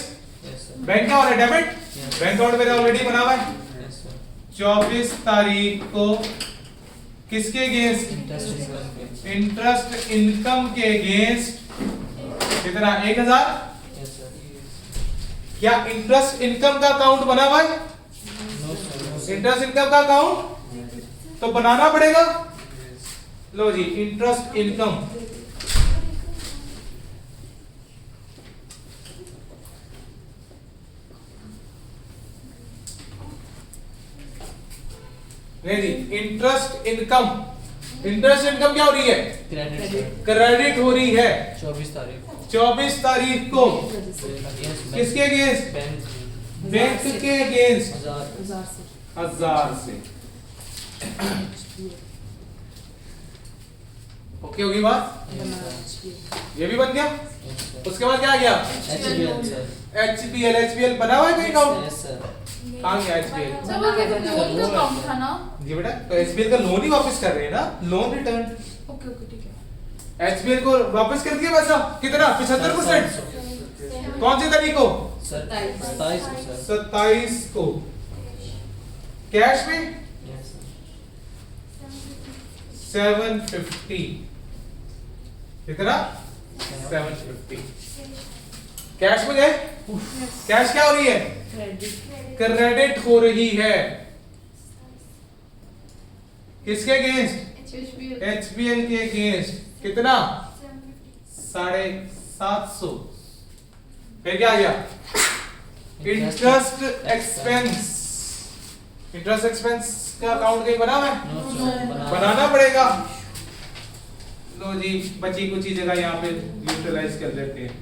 Yes sir. बैंक क्या हो रहा है? डेबिट। Yes. बैंक अकाउंट मेरा ऑलरेडी बना हुआ है। Yes sir. 24 तारीख को किसके अगेंस्ट? इंटरेस्ट इनकम के अगेंस्ट कितना? 1000। Yes sir. क्या इंटरेस्ट इनकम का अकाउंट बना हुआ है? No sir. इंटरेस्ट इनकम का अकाउंट तो बनाना पड़ेगा। लो जी, इंटरेस्ट इनकम नहीं जी, इंटरेस्ट इनकम क्या हो रही है? Credit sir. क्रेडिट हो रही है 24 तारीख को 24 तारीख को अगेंस्ट किसके अगेंस्ट? बैंक बैंक के अगेंस्ट 1000 1000 से। ओके होगी बात? ये भी बन गया। उसके बाद क्या आ गया? HBL sir. HBL बना हुआ है कहीं अकाउंट? Yes sir. कहाँ गया HBL? सर वो लोन का अकाउंट था ना? जी बेटा, तो HBL का लोन ही वापस कर रहे हैं ना, लोन रिटर्न। ओके ओके ठीक है। HBL को वापस कर दिया पैसा कितना? 75%। कौन सी तारीख को? सर 27 को सर। 27 को कैश में यस सर। 750 कितना? 750 कैश में गए। कैश क्या हो रही है? क्रेडिट हो रही है किसके अगेंस्ट? HBL के अगेंस्ट कितना? 750। फिर क्या आ गया? Interest expense. इंटरेस्ट एक्सपेंस का अकाउंट कहीं बना हुआ है? No sir. बनाना पड़ेगा। लो जी, बची कुछ जगह यहाँ पे यूटिलाइज कर लेते हैं।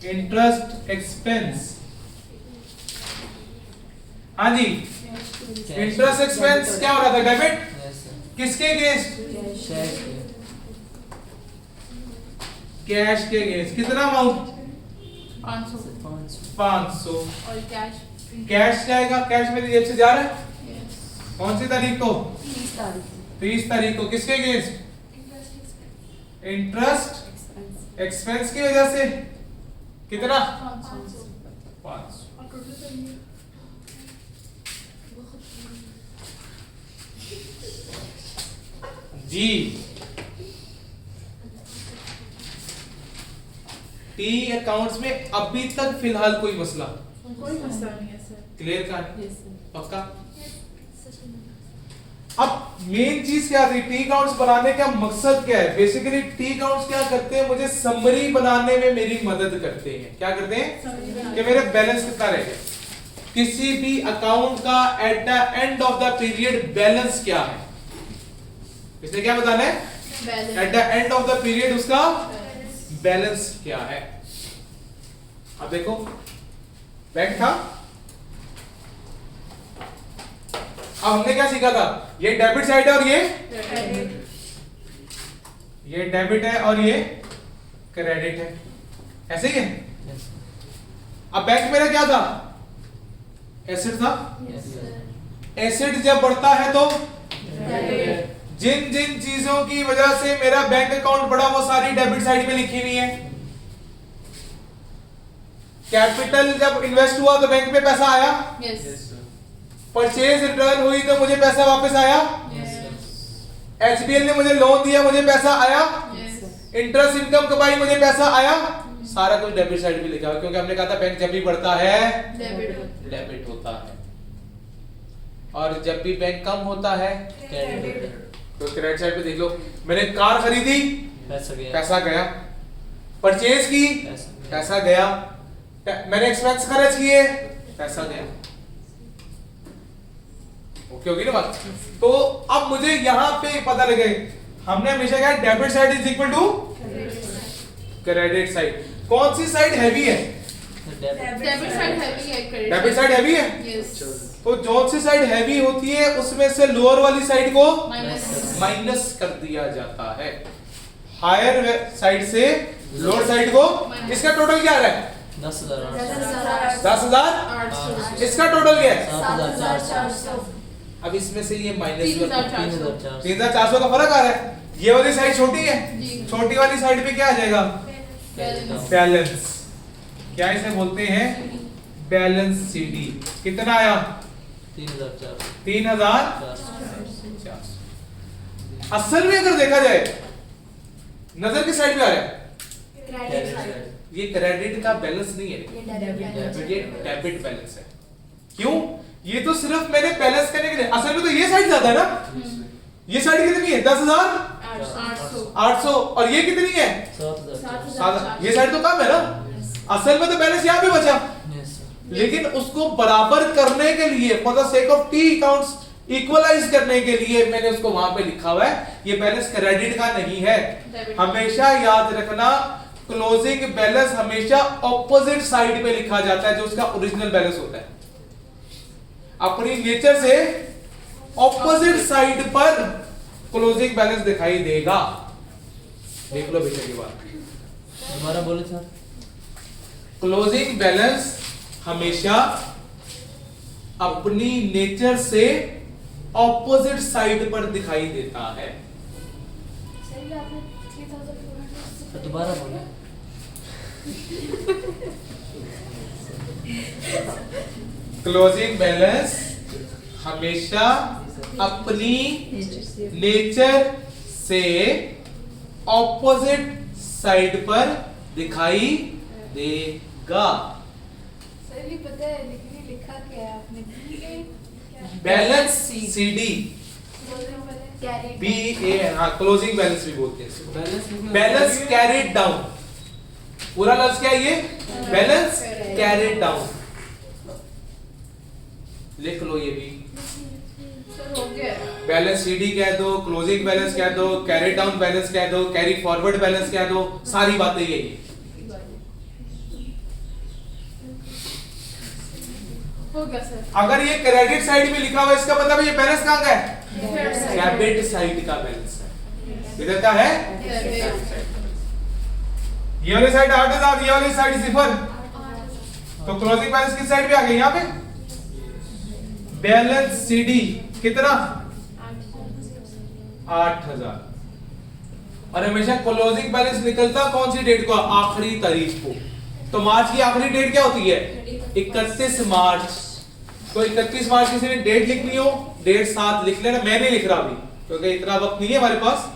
इंटरेस्ट एक्सपेंस, हाँ जी, इंटरेस्ट एक्सपेंस क्या हो रहा था? Debit yes sir. किसके अगेंस्ट? शेयर कैश के अगेंस्ट कितना अमाउंट? 500 500। और कैश कैश जाएगा, कैश मेरी जेब से जा रहा है। यस कौन सी तारीख को? 30 तारीख को किसके अगेंस्ट? इंटरेस्ट एक्सपेंस की वजह से कितना? 500। और टोटल करेंगे जी, टी अकाउंट्स में अभी तक फिलहाल कोई मसला? कोई मसला नहीं है सर। क्लियर का? पक्का? अब मेन चीज क्या थी? टी अकाउंट्स बनाने का मकसद क्या है? बेसिकली टी अकाउंट्स क्या करते हैं? मुझे समरी बनाने में मेरी मदद करते हैं। क्या करते हैं? कि मेरे बैलेंस कितना रह गया, किसी भी अकाउंट का at the end of the period balance क्या है, इसने क्या बताना है? At the end of the period उसका बैलेंस क्या है। अब देखो, बैंक था, अब हमने क्या सीखा था? ये डेबिट साइड है और ये डेबिट है और ये क्रेडिट है, ऐसे ही है। यस अब बैंक मेरा क्या था? एसेट था। एसेट जब बढ़ता है तो जिन जिन चीजों की वजह से मेरा बैंक अकाउंट बढ़ा वो सारी डेबिट साइड में लिखी हुई है। कैपिटल जब इन्वेस्ट हुआ तो बैंक में पैसा आया, यस परचेज रिटर्न हुई तो मुझे पैसा वापस आया, HBL ने मुझे लोन दिया मुझे पैसा आया, इंटरेस्ट इनकम कमाई मुझे पैसा आया, सारा कुछ डेबिट साइड में लिखा हुआ, क्योंकि हमने कहा था बैंक जब भी बढ़ता है डेबिट होता है और जब भी बैंक कम होता है क्रेडिट तो क्रेडिट साइड पे देख लो, मैंने कार खरीदी पैसा गया, परचेज की पैसा गया, मैंने एक्सपेंस खर्च किए पैसा गया। ओके होगी ना बात? तो अब मुझे यहां पे पता लगे, हमने हमेशा कहा debit side is equal to credit side. कौन सी साइड हैवी है? डेबिट साइड हैवी है, क्रेडिट डेबिट साइड हैवी है। यस तो जो सी साइड हैवी होती है उसमें से लोअर वाली साइड को माइनस माइनस कर दिया जाता है, हायर साइड से लोअर साइड को। इसका टोटल क्या आ रहा है? 10,000 10,000। इसका टोटल क्या है? 7,400 अब इसमें से ये माइनस 3,400 3,400 का फर्क आ रहा है। ये वाली साइड छोटी है, जी। छोटी वाली साइड पे क्या आ जाएगा? Balance balance. क्या इसे बोलते हैं? Balance CD। कितना आया? 3,400। असल में अगर देखा जाए नजर किस साइड पे आ रहा है? ये क्रेडिट का बैलेंस नहीं है, ये डेबिट बैलेंस है। क्यों? ये तो सिर्फ मैंने बैलेंस करने के लिए, असल में तो ये साइड ज्यादा है ना। ये साइड कितनी है? 10,800। और ये कितनी है? 7,000। ये साइड तो कम है ना। असल में तो बैलेंस यहाँ पे बचा, लेकिन उसको बराबर करने के लिए for the sake of T accounts equalise करने के लिए मैंने उसको वहां पे लिखा हुआ है। ये बैलेंस क्रेडिट का नहीं है। हमेशा याद रखना, क्लोजिंग बैलेंस हमेशा ऑपोजिट साइड पे लिखा जाता है जो उसका ओरिजिनल बैलेंस होता है। अपनी नेचर से ऑपोजिट साइड पर क्लोजिंग बैलेंस दिखाई देगा। देख लो बेटा की बात, दोबारा बोले सर। क्लोजिंग बैलेंस हमेशा अपनी नेचर से ऑपोजिट साइड पर दिखाई देता है। सही आपने 3,400 दोबारा बोले। क्लोजिंग बैलेंस हमेशा अपनी नेचर से ऑपोजिट साइड पर दिखाई देगा। सर ये पता है, लेकिन ये लिखा क्या है आपने? बैलेंस सीडी बी ए, हाँ क्लोजिंग बैलेंस भी बोलते हैं। बैलेंस कैरिड डाउन, पूरा लफ्ज क्या है ये? Balance carried down. लिख लो ये भी। हो गया। बैलेंस सीडी कह दो, क्लोजिंग बैलेंस कह दो, कैरी डाउन बैलेंस कह दो, कैरी फॉरवर्ड बैलेंस कह दो, सारी बातें यही है। हो गया सर। अगर ये क्रेडिट साइड में लिखा हुआ है, इसका मतलब ये बैलेंस कहां का है? डेबिट साइड का बैलेंस है। इधर का है ये वाली साइड 8,000, ये वाली साइड 0। तो क्लोजिंग बैलेंस किस साइड पे आ गई? यहाँ पे बैलेंस सीडी कितना? 8,000। और हमेशा क्लोजिंग बैलेंस निकलता कौन सी डेट को? आखिरी तारीख को। तो मार्च की आखिरी डेट क्या होती है? 31 मार्च। तो 31 मार्च किसी ने डेट लिखनी हो, डेट साथ लिख लेना। मैं नहीं लिख रहा अभी क्योंकि इतना वक्त नहीं है हमारे पास।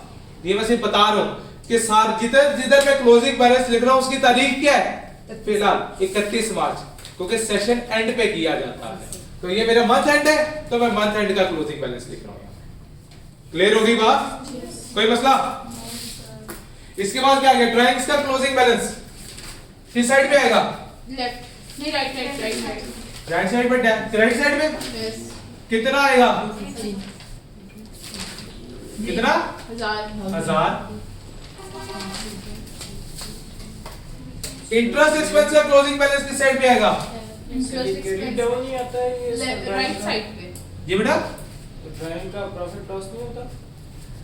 ये मैं सिर्फ बता रहा हूं कि सार जिधर मैं क्लोजिंग बैलेंस लिख रहा हूं उसकी तारीख क्या है? फिलहाल 31 मार्च, क्योंकि सेशन एंड पे किया जाता है। तो ये मेरा मंथ एंड है, तो मैं मंथ एंड का क्लोजिंग बैलेंस लिख रहा हूं। क्लियर होगी बात? कोई मसला? इसके बाद क्या आ गया? ड्राइंग्स का क्लोजिंग बैलेंस किस साइड पे आएगा? लेफ्ट नहीं, right right right right right side पे, राइट साइड में यस। कितना आएगा? कितना? 1,000। इंटरेस्ट एक्सपेंस का क्लोजिंग बैलेंस किस साइड पे आएगा? क्रेडिट डाउन ही आता है ये सब राइट साइड पे। जी बेटा, ड्राइंग का प्रॉफिट लॉस नहीं होता।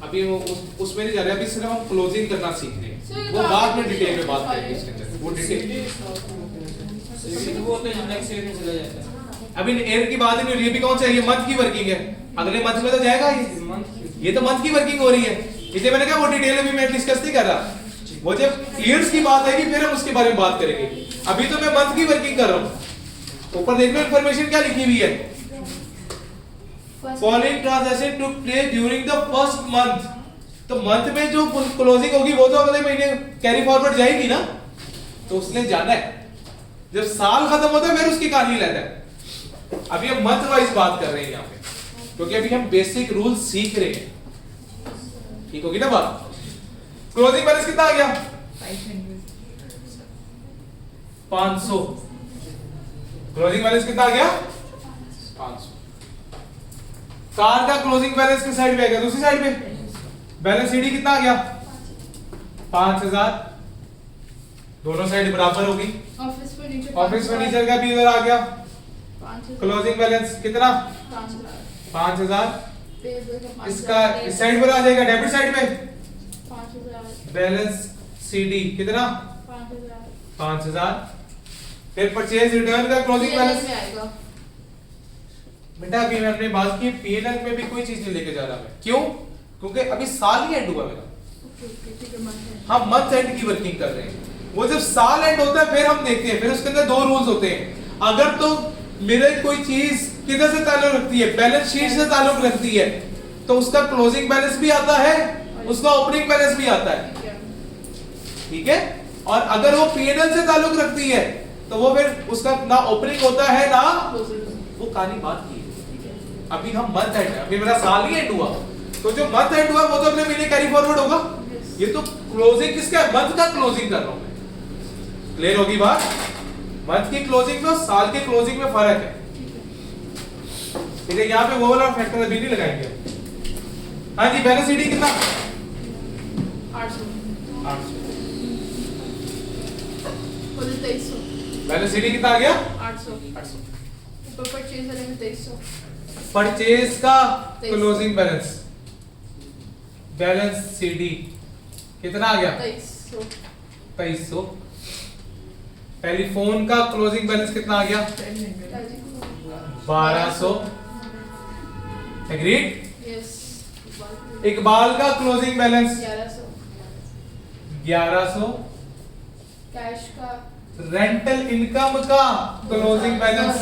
अभी वो उसमें नहीं जा रहे, अभी सिर्फ हम क्लोजिंग करना सीख रहे हैं। So, ये वो तो बाद में आपने डिटेल में बात देखा करेंगे है। इसके अंदर, वो डिटेल। वो तो नेक्स्ट ईयर में चला जाता है। अभी एयर की बात ही नहीं हो रही है। अभी कौन सा है? ये मंथ की वर्किंग है, अगले मंथ में तो जाएगा ये तो मंथ की वर्किंग हो रही है। इसलिए मैंने कहा वो डिटेल अभी मैं डिस्कस नहीं कर रहा। वो जब ईयर्स की बात आएगी फिर हम उसके बारे में बात करेंगे। अभी तो मैं मंथ की वर्किंग कर रहा हूँ। ऊपर देख लो इंफॉर्मेशन क्या लिखी हुई है। Following transaction took place during the first month. तो मंथ में जो क्लोजिंग होगी वो तो अगले महीने कैरी फॉरवर्ड जाएगी ना, तो उसने जाना है। जब साल खत्म होता है फिर उसकी कहानी लेता है। अभी हम मंथ वाइज बात कर रहे हैं यहाँ पे, क्योंकि अभी हम बेसिक रूल सीख रहे हैं। ठीक होगी ना बात? क्लोजिंग बैलेंस कितना आ गया? 500। क्लोजिंग बैलेंस कितना आ गया? 500। कार का क्लोजिंग बैलेंस किस साइड पे आ गया? दूसरी साइड पे। बैलेंस सीडी कितना आ गया? 5,000। दोनों साइड बराबर होगी। ऑफिस फर्नीचर, ऑफिस फर्नीचर का भी इधर आ गया। 5,000। क्लोजिंग बैलेंस कितना? 5,000। 5,000। पेबल का 5,000। इसका इस साइड पर आ जाएगा, डेबिट साइड पे। 5,000। बैलेंस सीडी कितना? 5,000। 5,000। फिर परचेज रिटर्न का क्लोजिंग बैलेंस में आएगा। बेटा अभी हमने बात की पीएनएल में भी कोई चीज नहीं लेके जा रहा मैं। क्यों? क्योंकि अभी साल ही एंड हुआ मेरा। ठीक है, मंथ है। हम मंथ एंड की वर्किंग कर रहे हैं। वो जब साल एंड होता है फिर हम देखते हैं, फिर उसके अंदर दो रूल्स होते हैं। अगर तो मेरे कोई चीज किधर से ताल्लुक रखती है, बैलेंस शीट से ताल्लुक रखती है, तो उसका क्लोजिंग बैलेंस भी आता है, उसका ओपनिंग बैलेंस भी आता है, ठीक है। और अगर वो P&L से ताल्लुक रखती है तो वो फिर उसका ना ओपनिंग होता है ना वो कहानी बात की है। अभी हम मंथ एंड है, अभी मेरा साल ही एंड हुआ, तो जो मंथ एंड हुआ वो तो अगले महीने कैरी फॉरवर्ड होगा। ये तो क्लोजिंग किसका है, मंथ का क्लोजिंग कर रहा हूं मैं। क्लियर होगी बात? मंथ की क्लोजिंग में और साल के क्लोजिंग में फर्क है, ठीक है। यहाँ पे वो वाला फैक्टर अभी नहीं लगाएंगे। हाँ जी, बैलेंस शीट कितना? 800 800। बोले 2300 बैलेंस शीट कितना आ गया? 800 ऊपर परचेज वाले में 2300 परचेज का क्लोजिंग बैलेंस, बैलेंस सीडी कितना आ गया? 2300 2300। टेलीफोन का क्लोजिंग बैलेंस कितना आ गया? 1200। एग्रीड? यस इकबाल का क्लोजिंग बैलेंस 1100 1100। कैश का रेंटल इनकम का क्लोजिंग बैलेंस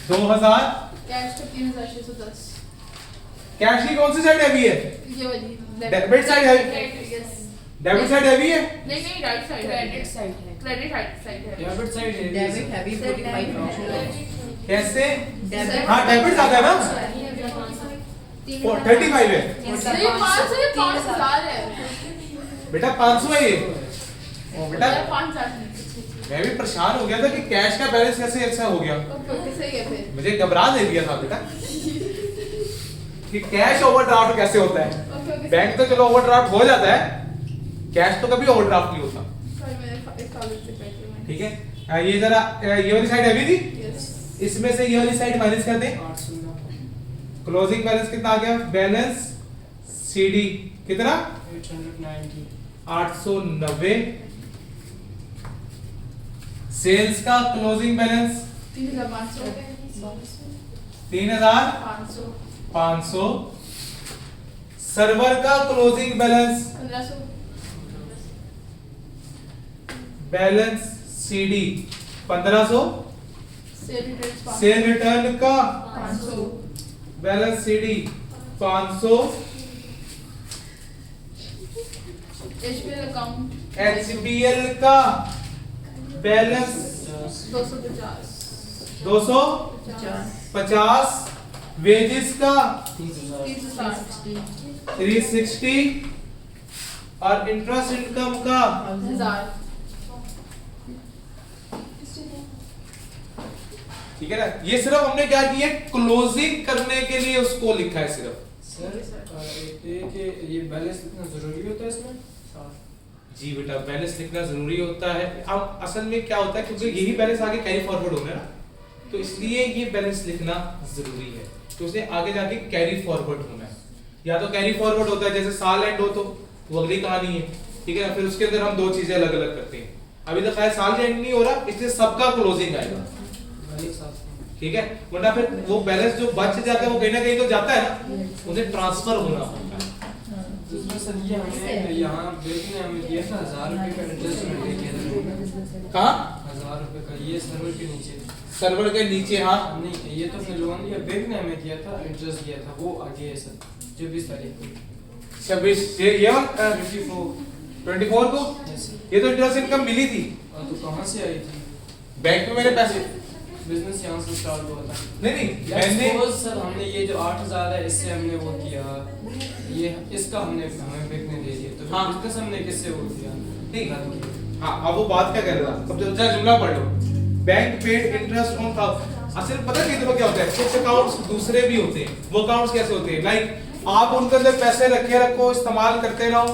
2000। कैश का 3610 कैश की कौन सी साइड हैवी है? ये वाली डेबिट साइड है, यस डेबिट साइड हैवी है। नहीं राइट साइड क्रेडिट साइड है। क्रेडिट साइड है डेबिट साइड है डेबिट हैवी 45 कैसे? डेबिट हाँ डेबिट ज्यादा है ना, 35 है नहीं 500 है 5000 है बेटा, 500 है ये बेटा। 5000 मैं भी परेशान हो गया था कि कैश का बैलेंस कैसे ऐसा हो गया, ओके सही है फिर मुझे घबरा दे दिया था बेटा कि कैश ओवरड्राफ्ट कैसे होता है। ओके बैंक तो चलो ओवरड्राफ्ट हो जाता है, कैश तो कभी ओवरड्राफ्ट नहीं होता, सॉरी मैंने इस कॉलेज से पहले मैं ठीक है। ये जरा ये वाली साइड हैवी थी, यस इसमें से ये वाली साइड माइनस कर दें। 800 क्लोजिंग बैलेंस कितना आ गया? बैलेंस सीडी कितना? 890 890। सेल्स का क्लोजिंग बैलेंस 3500 3500। 500 सर्वर का closing balance 1500 balance CD 1500। Sale returns sale return का 500 balance CD 500। HPL account HPL का बैलेंस 250 250। वेजेस का 360 360 और इंटरेस्ट इनकम का 1000 ठीक है ना। ये सिर्फ हमने क्या किया, क्लोजिंग करने के लिए उसको लिखा है सिर्फ। सर ये बैलेंस लिखना जरूरी होता है इसमें? जी बेटा, बैलेंस लिखना जरूरी होता है। अब असल में क्या होता है, क्योंकि यही बैलेंस आगे कैरी फॉरवर्ड होना है ना, तो इसलिए ये बैलेंस लिखना जरूरी है, तो उसे आगे जाके कैरी फॉरवर्ड होना है। या तो कैरी फॉरवर्ड होता है जैसे साल एंड हो तो वो अगली कहानी है, ठीक है ना। फिर उसके अंदर हम दो चीजें अलग अलग करते हैं। अभी तो खैर साल एंड नहीं हो रहा, इसलिए सबका क्लोजिंग आएगा, ठीक है। वरना फिर वो बैलेंस जो बच जाता है वो कहीं ना कहीं तो जाता है ना, उन्हें ट्रांसफर होना होता है। इसमें सर ये हमने यहाँ बैंक ने हमें दिया था 1000 रुपए का इंटरेस्ट हमने किया था। कहाँ? 1000 रुपए का, ये सर्वर के नीचे। सर्वर के नीचे, हाँ नहीं ये तो हमने लोन लिया, बैंक ने हमें दिया था, इंटरेस्ट दिया था, वो आगे है सर 24 तारीख को 26 ये 24 को ये तो इंटरेस्ट इनकम मिली थी। तो कहाँ से आई थी? बैंक में मेरे पैसे बिजनेस यहाँ से स्टार्ट हुआ था। नहीं मैंने Suppose सर हमने ये जो 8000 है इससे हमने वो किया, ये इसका हमने हमें बैंक ने दे दिया, तो हाँ। बिजनेस हमने किससे वो किया? ठीक। रन किया। हाँ, अब वो बात क्या कर रहा था, अब जरा जुमला पढ़ लो। बैंक पेड इंटरेस्ट ऑन असल पता है कितने क्या होता है, कुछ अकाउंट्स दूसरे भी होते हैं। वो अकाउंट्स कैसे होते हैं, लाइक आप उनके अंदर पैसे रखे रखो, इस्तेमाल करते रहो,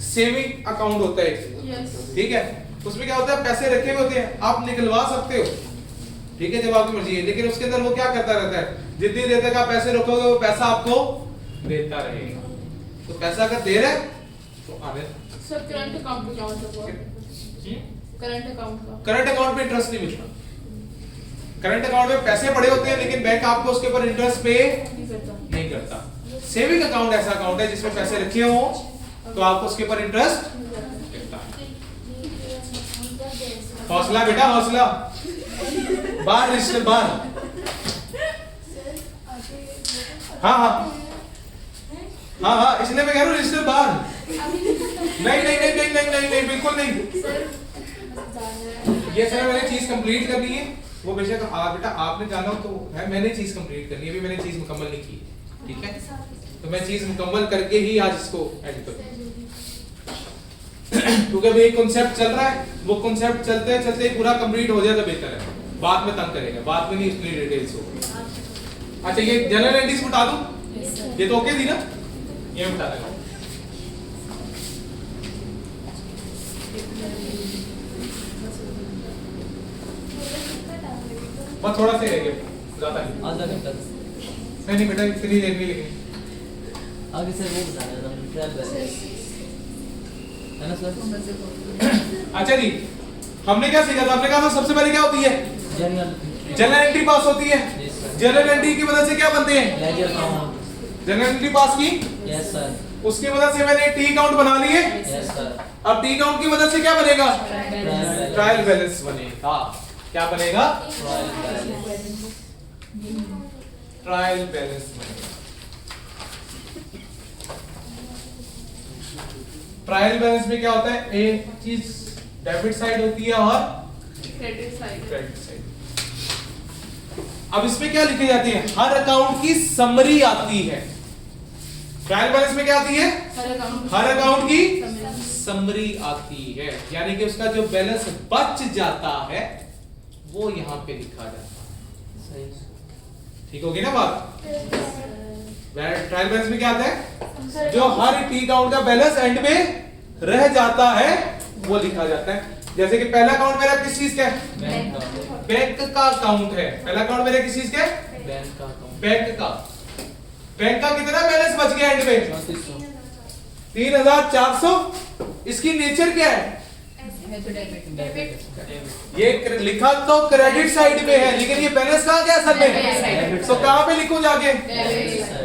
सेविंग अकाउंट होता है, यस ठीक है। उसमें क्या होता है, पैसे रखे हुए होते हैं, आप निकलवा सकते हो, ठीक है, जब आपकी मर्जी है। लेकिन उसके अंदर वो क्या करता रहता है, जितनी देर तक आप पैसे रखोगे वो पैसा आपको देता रहेगा। तो पैसा अगर दे रहा है तो आने। सर करंट अकाउंट में क्या मतलब हुआ? करंट अकाउंट का करंट अकाउंट में इंटरेस्ट नहीं मिलता। करंट अकाउंट में पैसे पड़े होते हैं लेकिन बैंक आपको उसके ऊपर इंटरेस्ट पे नहीं करता। नहीं करता। सेविंग अकाउंट ऐसा अकाउंट है जिसमें पैसे रखे हो तो आपको उसके ऊपर इंटरेस्ट मिलता है। हौसला बेटा, हौसला। बार रजिस्टर बार। हाँ हाँ हाँ हाँ, इसलिए मैं कह रहा हूँ रजिस्टर बार। नहीं नहीं नहीं नहीं नहीं नहीं, बिल्कुल नहीं। ये सर मैंने चीज कंप्लीट करनी है, वो बेशक बेटा आपने जाना हो तो है, मैंने चीज कंप्लीट करनी है, अभी मैंने चीज मुकम्मल नहीं की, ठीक है? तो मैं चीज मुकम्मल करके ही आज इसको एड करूँ, क्योंकि अभी एक कॉन्सेप्ट चल रहा है, वो कॉन्सेप्ट चलते चलते पूरा कंप्लीट हो जाए तो बेहतर है, बाद में तंग करेगा, बाद में नहीं इतनी डिटेल्स हो। अच्छा ये जनरल एंट्रीज बता दूं, ये तो ओके थी ना, ये बता देगा। बस थोड़ा सा रह गया, ज्यादा नहीं। आधा घंटा नहीं बेटा इतनी देर नहीं लगेगी। आगे सर वो बता रहा था ट्रायल बैलेंस है ना सर। अच्छा जी, हमने क्या सीखा था? हमने कहा था सबसे पहले क्या होती है? जनरल एंट्री पास होती है। जनरल एंट्री की मदद से क्या बनते हैं? Ledger account. जनरल एंट्री पास की, यस सर। उसकी मदद से मैंने टी अकाउंट बना लिए। Yes sir. अब टी अकाउंट की मदद से क्या बनेगा? बैलेंस। ट्रायल बैलेंस बनेगा। क्या बनेगा? ट्रायल बैलेंस बनेगा। ट्रायल बैलेंस में क्या होता है? एक चीज डेबिट साइड होती है और क्रेडिट साइड। Credit side. अब इसमें क्या लिखी जाती है? हर अकाउंट की समरी आती है। ट्रायल बैलेंस में क्या आती है? हर अकाउंट की समरी आती है, यानी कि उसका जो बैलेंस बच जाता है वो यहां पे लिखा जाता है। सही। ठीक होगी ना बात? ट्रायल बैलेंस में क्या आता है? जो हर टी अकाउंट का बैलेंस एंड में रह जाता है वो लिखा जाता है। जैसे कि पहला अकाउंट मेरा किस चीज का है? बैंक का। बैंक का अकाउंट है। पहला अकाउंट मेरा किस चीज का है? बैंक का अकाउंट। बैंक का। बैंक का कितना बैलेंस बच गया एंड में? 3400। 3400। इसकी नेचर क्या है? ये लिखा तो क्रेडिट साइड में है, लेकिन ये बैलेंस कहाँ गया असल में? तो कहाँ पे लिखूं जाके?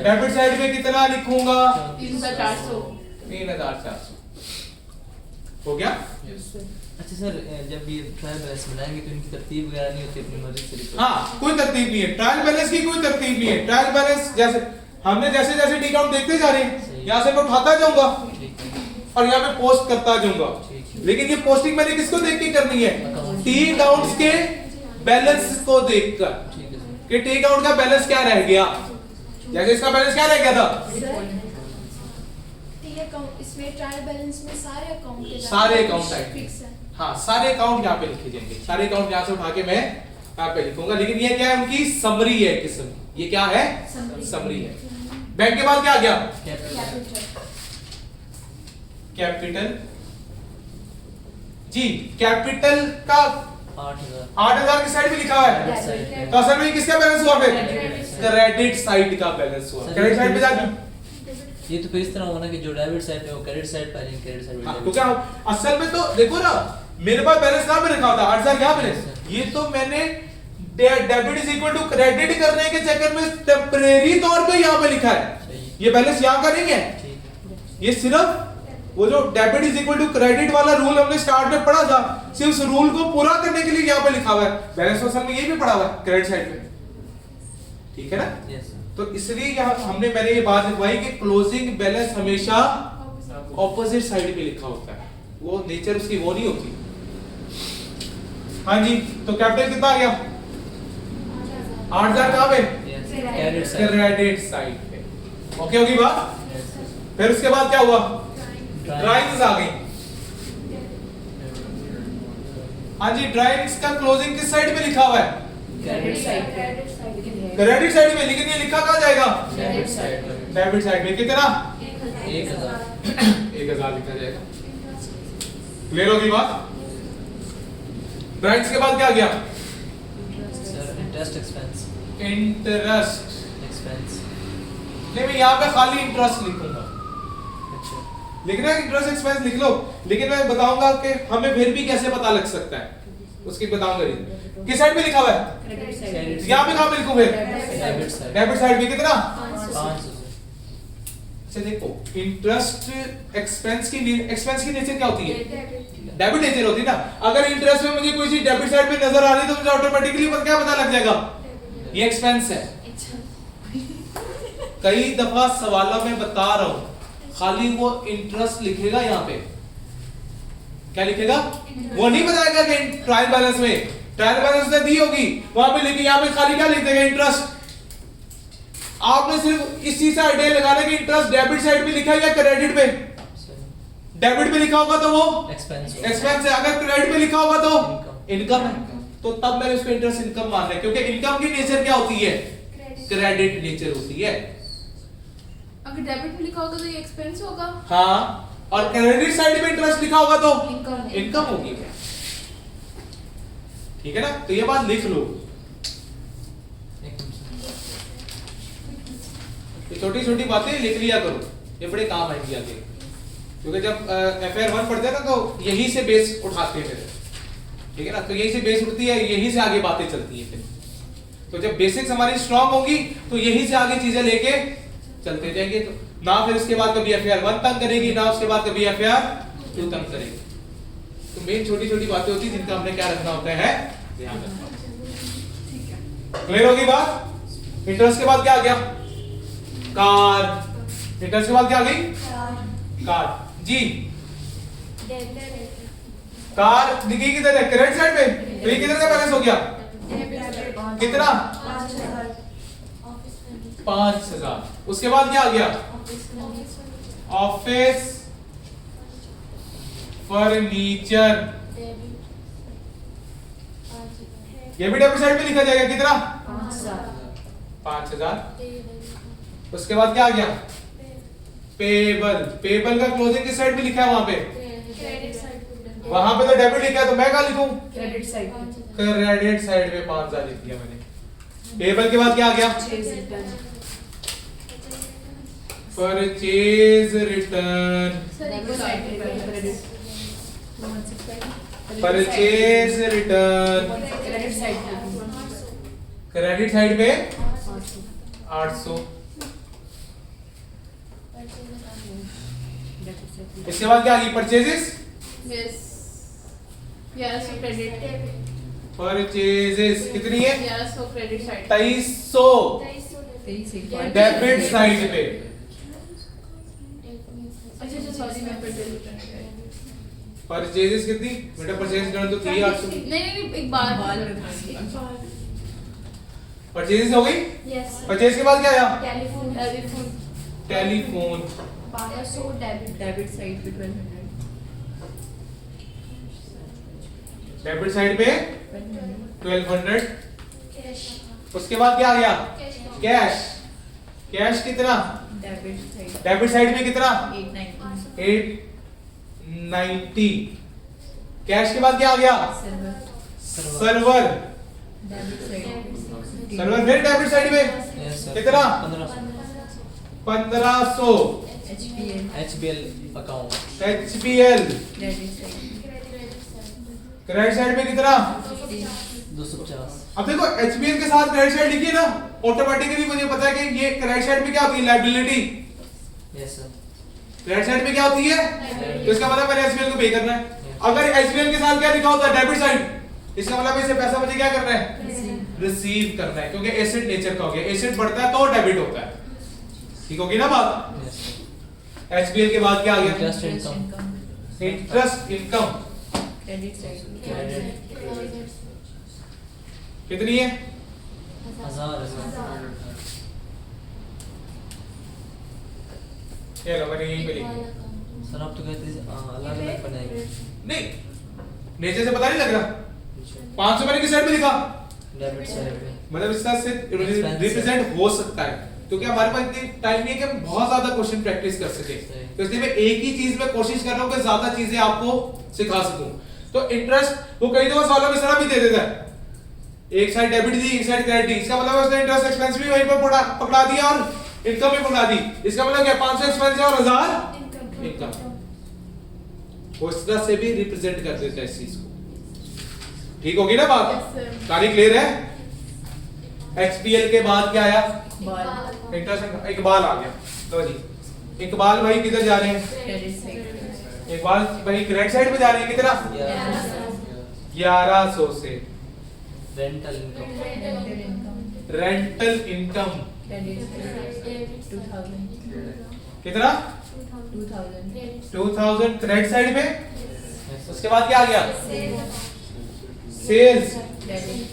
डेबिट साइड में कितना लिखूंगा? 3400। 3400 हो गया। अच्छा सर, जब ये ट्रायल बैलेंस बनाएंगे तो इनकी तरतीब वगैरह नहीं होती, अपनी मर्जी से लिखो। हाँ, कोई तरतीब नहीं है ट्रायल बैलेंस की, कोई तरतीब नहीं है। ट्रायल बैलेंस जैसे हमने जैसे जैसे टी अकाउंट देखते जा रहे हैं, यहाँ से मैं उठाता जाऊंगा ठीक है। और यहाँ पे पोस्ट करता जाऊंगा, ठीक है। लेकिन ये पोस्टिंग मैंने किसको देख के करनी है? टी अकाउंट्स के बैलेंस को देखकर ठीक है सर। कि टी अकाउंट का बैलेंस क्या रह गया। जैसे इसका बैलेंस क्या रह गया था? टी अकाउंट, इसमें ट्रायल बैलेंस में सारे अकाउंट के सारे अकाउंट आएंगे। फिक्स है। हाँ, सारे अकाउंट यहाँ पे लिखे जाएंगे। सारे अकाउंट यहाँ से उठा के मैं यहाँ पे लिखूंगा, लेकिन ये क्या है? उनकी समरी है किस्म। ये क्या है? समरी है। बैंक के बाद क्या आ गया? कैपिटल। जी, कैपिटल का 8000। 8000 की साइड में लिखा है, तो असल में किसका बैलेंस हुआ? फिर क्रेडिट साइड का बैलेंस हुआ। क्रेडिट साइड पे जाके ये तो फिर इस तरह होना कि जो डेबिट साइड पे वो क्रेडिट साइड पे आएंगे, क्रेडिट साइड पे तो क्या असल में तो देखो ना, मेरे पास बैलेंस कहां पे रखा होता? 8000 क्या बैलेंस? ये तो मैंने debit is equal to credit करने के चक्कर में टेम्परेरी तौर पे यहाँ पे लिखा है। ये बैलेंस यहाँ का नहीं है, ठीक है। ये सिर्फ वो जो debit is equal to credit वाला रूल हमने स्टार्ट में पढ़ा था, सिर्फ उस रूल को पूरा करने के लिए यहाँ पे लिखा हुआ है। बैलेंस असल में यही भी पढ़ा हुआ है क्रेडिट साइड पे, ठीक है ना? Yes sir. तो इसलिए यहाँ मैंने ये बात लिखवाई कि क्लोजिंग बैलेंस हमेशा ऑपोजिट साइड पे लिखा होता है, वो नेचर उसकी वो नहीं होती। हाँ जी, तो कैपिटल कितना आ गया? 8000 कहाँ पे? Yes credit side. Credit side पे। ओके होगी बात? फिर उसके बाद क्या हुआ? ड्राइंग्स आ गई। हाँ जी, ड्राइंग्स का क्लोजिंग किस साइड पे लिखा हुआ है? Credit side. क्रेडिट साइड में, लेकिन ये लिखा कहाँ जाएगा? डेबिट साइड पे। डेबिट साइड में। कितना? 1000। 1000 लिखा जाएगा। क्लियर होगी बात? ड्राइंग्स के बाद क्या आ गया? Sir interest expense. Interest expense. नहीं, मैं यहाँ पे खाली इंटरेस्ट लिखूंगा। अच्छा। लिखना है इंटरेस्ट एक्सपेंस लिख लो, लेकिन मैं बताऊंगा कि हमें फिर भी कैसे पता लग सकता है, उसकी बताऊंगा। किस साइड पे लिखा हुआ है? क्रेडिट। यहाँ पे कहाँ पे लिखूं फिर? Debit side. डेबिट साइड पे। कितना? 500 से। अच्छा देखो, इंटरेस्ट एक्सपेंस की नेचर क्या होती है? डेबिट नेचर होती है ना। अगर इंटरेस्ट में मुझे कोई चीज डेबिट साइड पे नजर आ रही है तो मुझे ऑटोमेटिकली क्या पता लग जाएगा? ये एक्सपेंस है। कई दफा सवालों में बता रहा हूं, खाली वो इंटरेस्ट लिखेगा यहाँ पे, क्या लिखेगा? वो नहीं बताएगा कि ट्रायल बैलेंस में दी होगी, वहां पे लिखी, यहाँ पे खाली क्या लिख देगा? इंटरेस्ट। आपने सिर्फ इस चीज से आइडिया लगाना कि इंटरेस्ट डेबिट साइड पे लिखा है या क्रेडिट पे। डेबिट पे लिखा होगा तो वो एक्सपेंस एक्सपेंस है, अगर क्रेडिट पे लिखा होगा तो इनकम है। तो तब मैंने उसको इंटरेस्ट इनकम मान लिया, क्योंकि इनकम की नेचर क्या होती है? क्रेडिट नेचर होती है। अगर डेबिट में लिखा होगा तो ये एक्सपेंस होगा। हाँ, और क्रेडिट साइड में इंटरेस्ट लिखा होगा तो इनकम होगी। ठीक है ना? तो ये बात लिख लो, ये छोटी छोटी बातें लिख लिया करो, ये बड़े काम आएंगी आगे। क्योंकि जब FR 1 पढ़ते हैं ना तो यही से बेस उठाते हैं फिर, ठीक है ना? तो यही से बेस उठती है, यही से आगे बातें चलती है फिर। तो जब बेसिक्स हमारी स्ट्रांग होगी तो यही से आगे चीजें लेके चलते जाएंगे। तो ना फिर उसके बाद कभी FR 1 तंग करेगी, ना उसके बाद कभी FR 2 तंग करेगी। तो मेन छोटी छोटी बातें होती है जिनका हमने क्या रखना होता है, ध्यान रखना होता है। क्लियर होगी बात? इंटरेस्ट के बाद क्या आ गया? कार। इंटरेस्ट के बाद क्या आ गई? कार जी। कार दिखी किधर है? क्रेडिट साइड पे। तो ये किधर का बैलेंस हो गया? कितना? 5000। उसके बाद क्या आ गया? ऑफिस फर्नीचर, ये भी डेबिट साइड पे लिखा जाएगा। कितना? 5000। उसके बाद क्या आ गया? पेबल। पेबल का क्लोजिंग किस साइड पे लिखा है? वहां पे, वहां पे तो डेबिट लिखा है, तो मैं क्या लिखूं? क्रेडिट साइड क्रेडिट साइड पे 5000 लिख दिया मैंने। पेबल के बाद क्या आ गया? Purchase return. Purchase return credit side पे 800। इसके बाद क्या आ गई? Purchases. Yes yes credit. Purchases कितनी है? यस वो क्रेडिट साइड। 2300 डेबिट साइड पे। अच्छा सॉरी मैं परचेज रिटर्न किया। परचेजेस कितनी बेटा? परचेज रिटर्न तो 3800। नहीं एक बार परचेजेस हो गई। परचेज के बाद क्या आया? टेलीफोन। टेलीफोन 1200 डेबिट साइड पे 1200, डेबिट साइड पे 1200। उसके बाद क्या आ गया? कैश। कैश कितना? डेबिट साइड पे कितना? 890। कैश के बाद क्या आ गया? सर्वर। सर्वर फिर डेबिट साइड में कितना? 1500। HBL account. HBL credit side में कितना? 250। अब देखो HBL के साथ क्रेडिट साइड लिखी है ना, ऑटोमेटिकली मुझे पता है कि ये क्रेडिट साइड में क्या होती है? Liability. Yes sir. Credit side में क्या होती है? तो इसका मतलब मैंने HBL को पे करना है। अगर HBL के साथ क्या लिखा होता है? डेबिट साइड, इसका मतलब इसे पैसा मुझे क्या करना है? रिसीव करना है, क्योंकि एसेट नेचर का हो गया। एसेट बढ़ता है तो डेबिट होता है। ठीक होगी ना बात? Yes sir. HBL के बाद क्या आ गया? Interest income. Interest income credit side credit कितनी है? 1000। ये लो मैंने यहीं पे लिखी। सर आप तो कहते हैं अलग अलग बनाएंगे। नहीं, नेचर से पता नहीं लग रहा। 500 मैंने किस साइड पे लिखा? डेबिट साइड पे। मतलब इसका से Expense रिप्रेजेंट हो सकता है, क्योंकि हमारे पास इतनी टाइम नहीं है कि हम बहुत ज्यादा क्वेश्चन प्रैक्टिस कर सके। तो इसलिए मैं एक ही चीज में कोशिश कर रहा हूँ कि ज्यादा चीजें आपको सिखा सकूं। तो इंटरेस्ट वो कई दफा सवालों में इस तरह भी दे देता है, एक साइड डेबिट दी, एक साइड क्रेडिट दी। इसका मतलब उसने इंटरेस्ट एक्सपेंस भी वहीं पर पकड़ा दिया और इनकम भी पकड़ा दी। इसका मतलब क्या? 500 एक्सपेंस है और 1000 इनकम। वो इस तरह से भी रिप्रेजेंट कर देता है इस चीज को। ठीक होगी ना बात? Yes, sir. सारी क्लियर है? HBL के बाद क्या आया? बाल इंटरेस्ट इकबाल आ गया। लो जी, इकबाल भाई किधर जा रहे हैं? क्रेडिट साइड इकबाल भाई क्रेडिट साइड पे जा रहे हैं, कितना? 1100 से। Rental income rental income rental income credit 2000 कितना? 2000 2000 क्रेडिट साइड पे। उसके बाद क्या आ गया? सेल्स क्रेडिट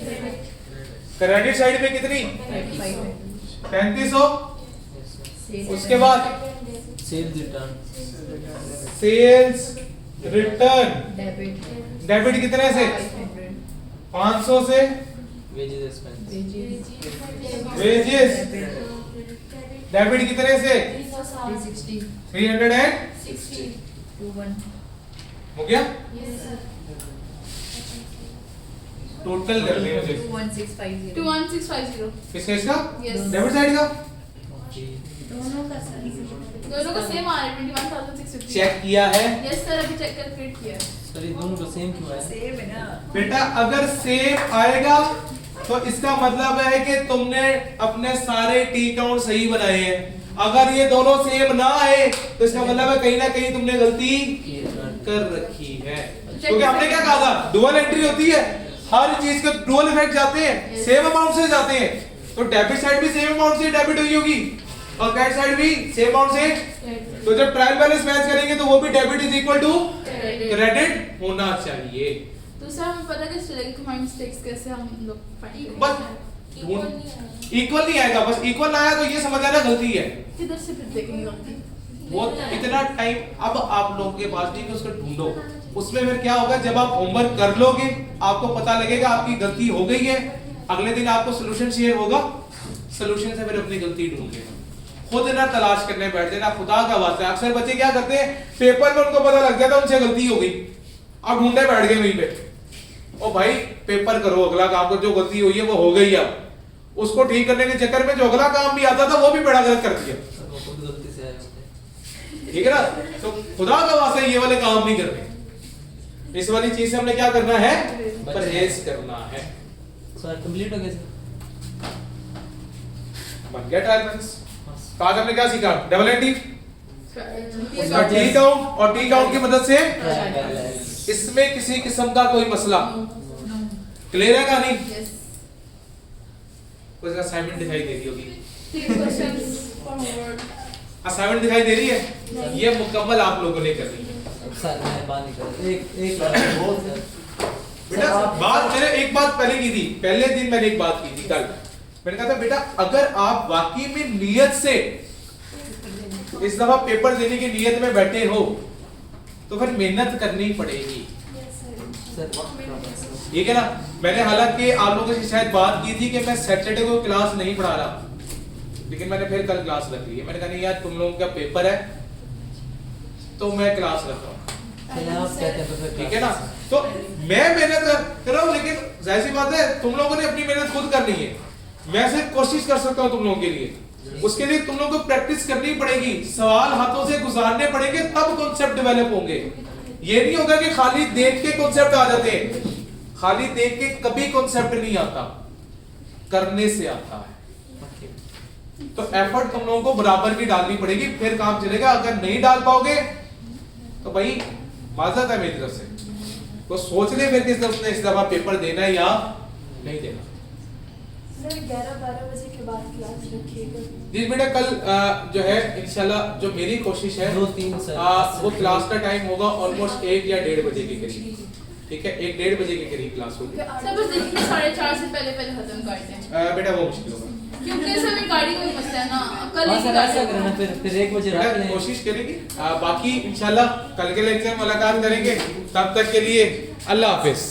क्रेडिट साइड पे कितनी? 35 3500। उसके बाद sales return sales return debit debit कितने से? 500 500 से। वेजेस एक्सपेंस वेजेस डेबिट कितने से? 360 360 21 हो गया। टोटल कर लें मुझे 21650 21650 किसका? इसका Yes. डेबिट साइड का दोनों का सर दोनों का सेम आ रहा है 21650 चेक किया है। यस सर अभी चेक कैलकुलेट किया है सर ये दोनों का सेम क्यों है? सेम है ना बेटा अगर सेम आएगा तो इसका मतलब है कि तुमने अपने सारे टी काउंट सही बनाए हैं। अगर ये दोनों सेम ना आए तो इसका मतलब है कहीं ना कहीं तुमने गलती कर रखी है। क्योंकि हमने क्या कहा था, डुअल एंट्री होती है, हर चीज के डुअल इफेक्ट जाते हैं, सेम अमाउंट से जाते हैं। तो डेबिट साइड भी सेम अमाउंट से डेबिट हुई होगी और क्रेडिट साइड भी सेम अमाउंट से। तो जब ट्रायल बैलेंस मैच करेंगे तो वो भी debit is equal to credit होना चाहिए। तो सर हमें पता कैसे चलेगा कि हमारी मिस्टेक्स कैसे हम लोग फाइंड बस इक्वल नहीं है इक्वल नहीं आएगा, बस इक्वल आया तो ये समझ आना गलती है। किधर से फिर देखेंगे गलती वो इतना टाइम अब आप लोगों के पास नहीं कि उसको ढूंढो। उसमें फिर क्या होगा, जब आप होमवर्क कर लोगे आपको पता लगेगा आपकी गलती हो गई है, अगले दिन आपको सॉल्यूशन शेयर होगा, सॉल्यूशन से फिर अपनी गलती ढूंढ लेना, खुद ना तलाश करने बैठ जाना। खुदा का वास्ता अक्सर बच्चे क्या करते हैं, पेपर में उनको पता लग जाता है उनसे गलती हो गई, अब ढूंढने बैठ गए वहीं पे। ओ भाई पेपर करो, अगला काम करो, जो गलती हुई है वो हो गई। अब उसको ठीक करने के चक्कर में जो अगला काम भी आता था वो भी बड़ा गलत कर दिया। सर वो खुद गलती से आए होते ठीक है ना। तो खुदा का वास्ता ये वाले काम नहीं करने, इस वाली चीज से हमने क्या करना है, परहेज करना है। सर कंप्लीट हो गया सर। बन गया ट्रायल बैलेंस। तो आज हमने क्या सीखा, डबल एंट्री, उसका टी यस काउंट और टी काउंट की मदद से ट्रायल बैलेंस इसमें किसी किस्म का कोई मसला क्लियर है कहानी। कोई असाइनमेंट दिखाई दे रही होगी, 3 क्वेश्चंस फॉर होमवर्क असाइनमेंट दिखाई दे रही है, ये मुकम्मल आप लोगों ने करनी है। सर मैं बात नहीं कर एक बेटा बात मैंने एक बात पहले की थी, पहले दिन मैंने एक बात की थी कल, मैंने कहा था बेटा अगर आप वाकई में नियत से इस दफा पेपर देने की नियत में बैठे हो तो फिर मेहनत करनी पड़ेगी, ठीक है ना। मैंने हालांकि आप लोगों से शायद बात की थी कि मैं सैटरडे को क्लास नहीं पढ़ा रहा, लेकिन मैंने फिर कल क्लास रख ली है। मैंने कहा नहीं यार तुम लोगों का पेपर है तो मैं क्लास रख रहा हूँ, आप कहते हैं तो फिर ठीक है ना। तो मैं मेहनत कर रहा हूँ, लेकिन जाहिर सी बात है तुम लोगों ने अपनी मेहनत खुद करनी है, मैं सिर्फ कोशिश कर सकता हूँ तुम लोगों के लिए। उसके लिए तुम लोगों को प्रैक्टिस करनी पड़ेगी, सवाल हाथों से गुजारने पड़ेंगे, तब कॉन्सेप्ट डेवलप होंगे। ये नहीं होगा कि खाली देख के कॉन्सेप्ट आ जाते हैं, खाली देख के कभी कॉन्सेप्ट नहीं आता, करने से आता है। तो एफर्ट तुम लोगों को बराबर की डालनी पड़ेगी, फिर काम चलेगा। अगर नहीं डाल पाओगे तो भाई माजरत है मेरी तरफ से, तो सोच ले फिर किस उसने इस दफा पेपर देना है या नहीं देना। सर 11-12 बजे के बाद क्लास रखिएगा। जी बेटा कल जो है इंशाल्लाह जो मेरी कोशिश है 2-3 सर वो क्लास का टाइम होगा ऑलमोस्ट 1 या 1:30 बजे के करीब, ठीक है 1-1:30 बजे के करीब क्लास होगी। सर बस देखिए 4:30 से पहले खत्म कर दें, बेटा वो मुश्किल होगा क्योंकि सर मेरी गाड़ी का भी मसला है ना, कल हाँ ही सर ऐसा करना, फिर 1 बजे रख बेटा लें। कोशिश करेंगे। बाकी इंशाल्लाह कल के लेक्चर में मुलाकात करेंगे, तब तक के लिए अल्लाह हाफिज।